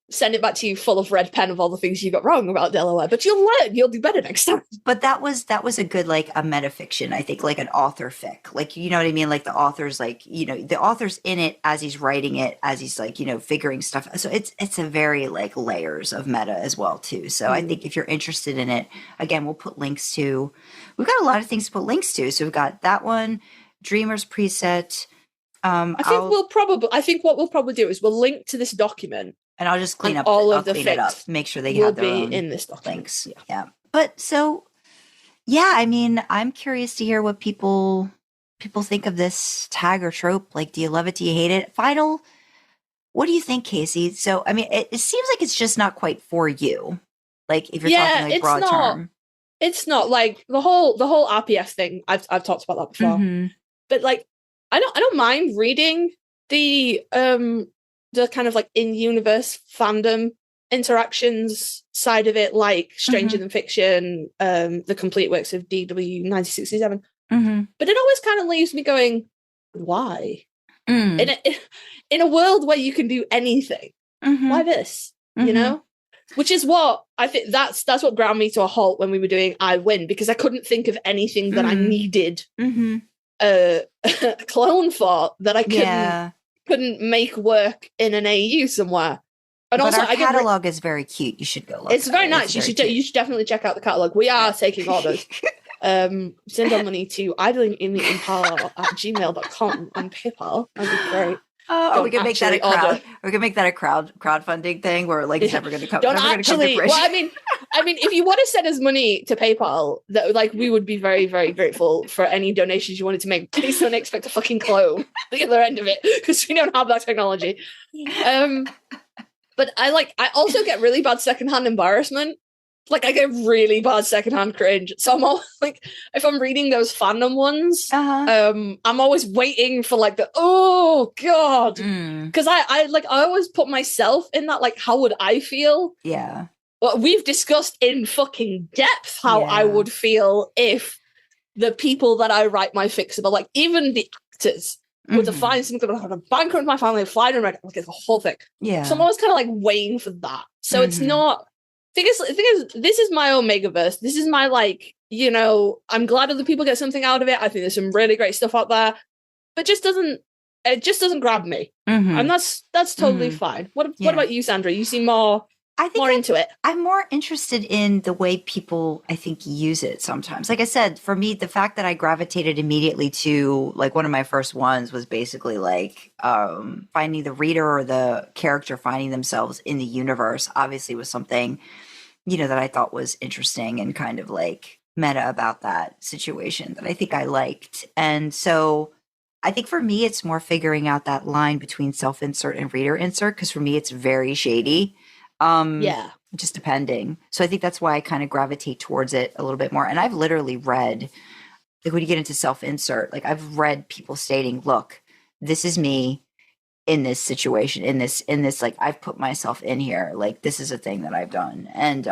send it back to you full of red pen of all the things you got wrong about Delaware. But you'll learn. You'll do better next time. But that was a good, like, a metafiction, I think, like an author fic. Like, you know what I mean? Like the author's like, the author's in it as he's writing it, as he's like, figuring stuff. So it's a very like layers of meta as well too. So I think if you're interested in it, again, we've got a lot of things to put links to. So we've got that one, Dreamer's preset. I think what we'll probably do is we'll link to this document. And I'll just clean up all of the fics. It up, make sure they have their own in this document. Links. Yeah. But so, yeah, I mean, I'm curious to hear what people think of this tag or trope. Like, do you love it? Do you hate it? Final, what do you think, Kasey? So, I mean, it seems like it's just not quite for you. Like, if you're talking like broad term. It's not like the whole RPF thing. I've talked about that before. Mm-hmm. But like, I don't mind reading the kind of like in-universe fandom interactions side of it, like Stranger Than Fiction, the complete works of DW 1967. Mm-hmm. But it always kind of leaves me going, why? In a world where you can do anything, why this? Which is what I think that's what ground me to a halt when we were doing I Win, because I couldn't think of anything that I needed a clone for that I couldn't make work in an AU somewhere. And but also, our catalog is very cute. You should go look. It's very nice. You should definitely check out the catalog. We are taking orders. Send our money to idlingintheimpala@gmail.com on PayPal. That'd be great. Or we can make that a crowd. We can make that a crowdfunding thing where like it's never going to come. Don't actually. Well, I mean, if you want to send us money to PayPal, that like we would be very, very grateful for any donations you wanted to make. Please don't expect a fucking clone at the other end of it because we don't have that technology. But I also get really bad secondhand embarrassment. Like I get really bad secondhand cringe. So I'm always like, if I'm reading those fandom ones, I'm always waiting for like the, oh God. Because I always put myself in that, like, how would I feel? Yeah. Well, we've discussed in fucking depth how I would feel if the people that I write my fics about, like even the actors, were to find something that had a bankrupt my family, fly to America, like it's a whole thing. Yeah. So I'm always kind of like waiting for that. So it's not. The thing is, this is my Omegaverse. This is my, like, you know, I'm glad other people get something out of it. I think there's some really great stuff out there, but it just doesn't grab me. And that's totally fine. What about you, Sandra? You seem more into it. I'm more interested in the way people, I think, use it sometimes. Like I said, for me, the fact that I gravitated immediately to, like, one of my first ones was basically like finding the reader or the character finding themselves in the universe obviously was something, you know, that I thought was interesting and kind of like meta about that situation that I think I liked. And so I think for me, it's more figuring out that line between self-insert and reader insert, because for me, it's very shady. Just depending. So I think that's why I kind of gravitate towards it a little bit more. And I've literally read, like when you get into self-insert, like I've read people stating, look, this is me in this situation, in this, like I've put myself in here. Like this is a thing that I've done. And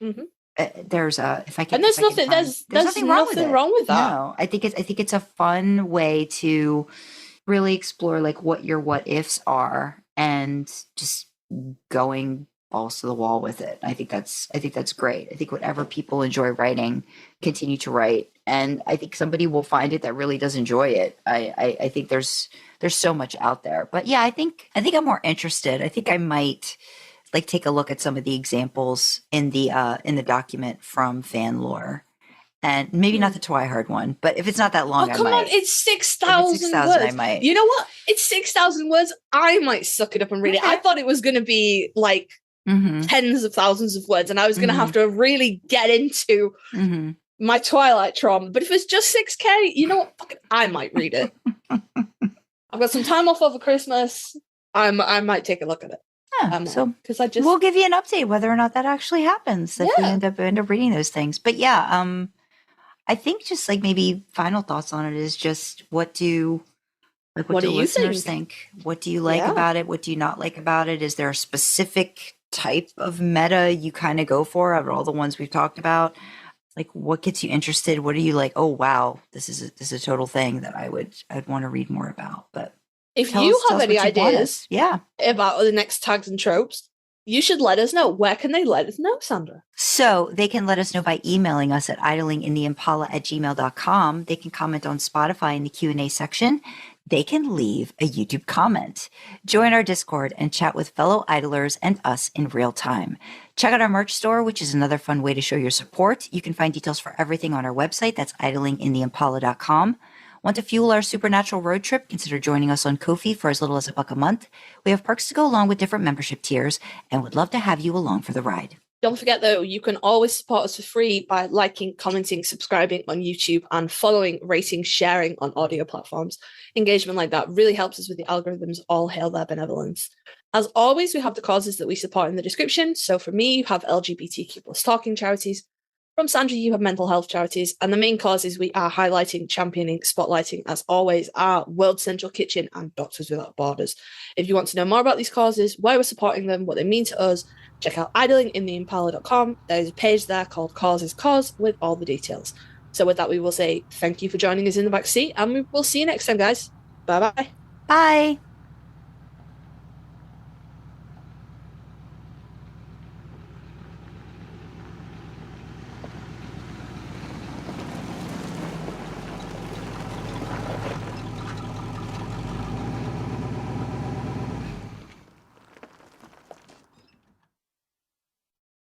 there's nothing wrong with that. No, I think it's a fun way to really explore like what your what ifs are and just going balls to the wall with it. I think that's great. I think whatever people enjoy writing, continue to write, and I think somebody will find it that really does enjoy it. I think there's so much out there, but yeah, I think I'm more interested. I think I might like take a look at some of the examples in the document from Fan Lore. And maybe not the Twihard one, but if it's not that long, I might. Come on, it's 6,000 words. I might. You know what? It's 6,000 words. I might suck it up and read it. I thought it was going to be like tens of thousands of words, and I was going to have to really get into my Twilight trauma. But if it's just 6K, you know what? Fucking, I might read it. I've got some time off over Christmas. I might take a look at it. Yeah, so we'll give you an update whether or not that actually happens if we end up reading those things. But yeah, I think just like maybe final thoughts on it is just what do listeners think? What do you like about it? What do you not like about it? Is there a specific type of meta you kind of go for out of all the ones we've talked about? Like what gets you interested? What are you like, oh wow, this is a total thing that I'd want to read more about. But if you have any ideas about the next Tags and Tropes, you should let us know. Where can they let us know, Sandra? So they can let us know by emailing us at idlingintheimpala@gmail.com. They can comment on Spotify in the Q&A section. They can leave a YouTube comment. Join our Discord and chat with fellow idlers and us in real time. Check out our merch store, which is another fun way to show your support. You can find details for everything on our website. That's idlingintheimpala.com. Want to fuel our supernatural road trip? Consider joining us on Ko-fi for as little as $1 a month. We have perks to go along with different membership tiers and would love to have you along for the ride. Don't forget, though, you can always support us for free by liking, commenting, subscribing on YouTube, and following, rating, sharing on audio platforms. Engagement like that really helps us with the algorithms. All hail their benevolence. As always, we have the causes that we support in the description. So for me, you have LGBTQ plus talking charities. From Sandra, you have mental health charities, and the main causes we are highlighting, championing, spotlighting, as always, are World Central Kitchen and Doctors Without Borders. If you want to know more about these causes, why we're supporting them, what they mean to us, check out idlingintheimpala.com. There's a page there called Causes Cause with all the details. So with that, we will say thank you for joining us in the back seat, and we will see you next time, guys. Bye-bye. Bye.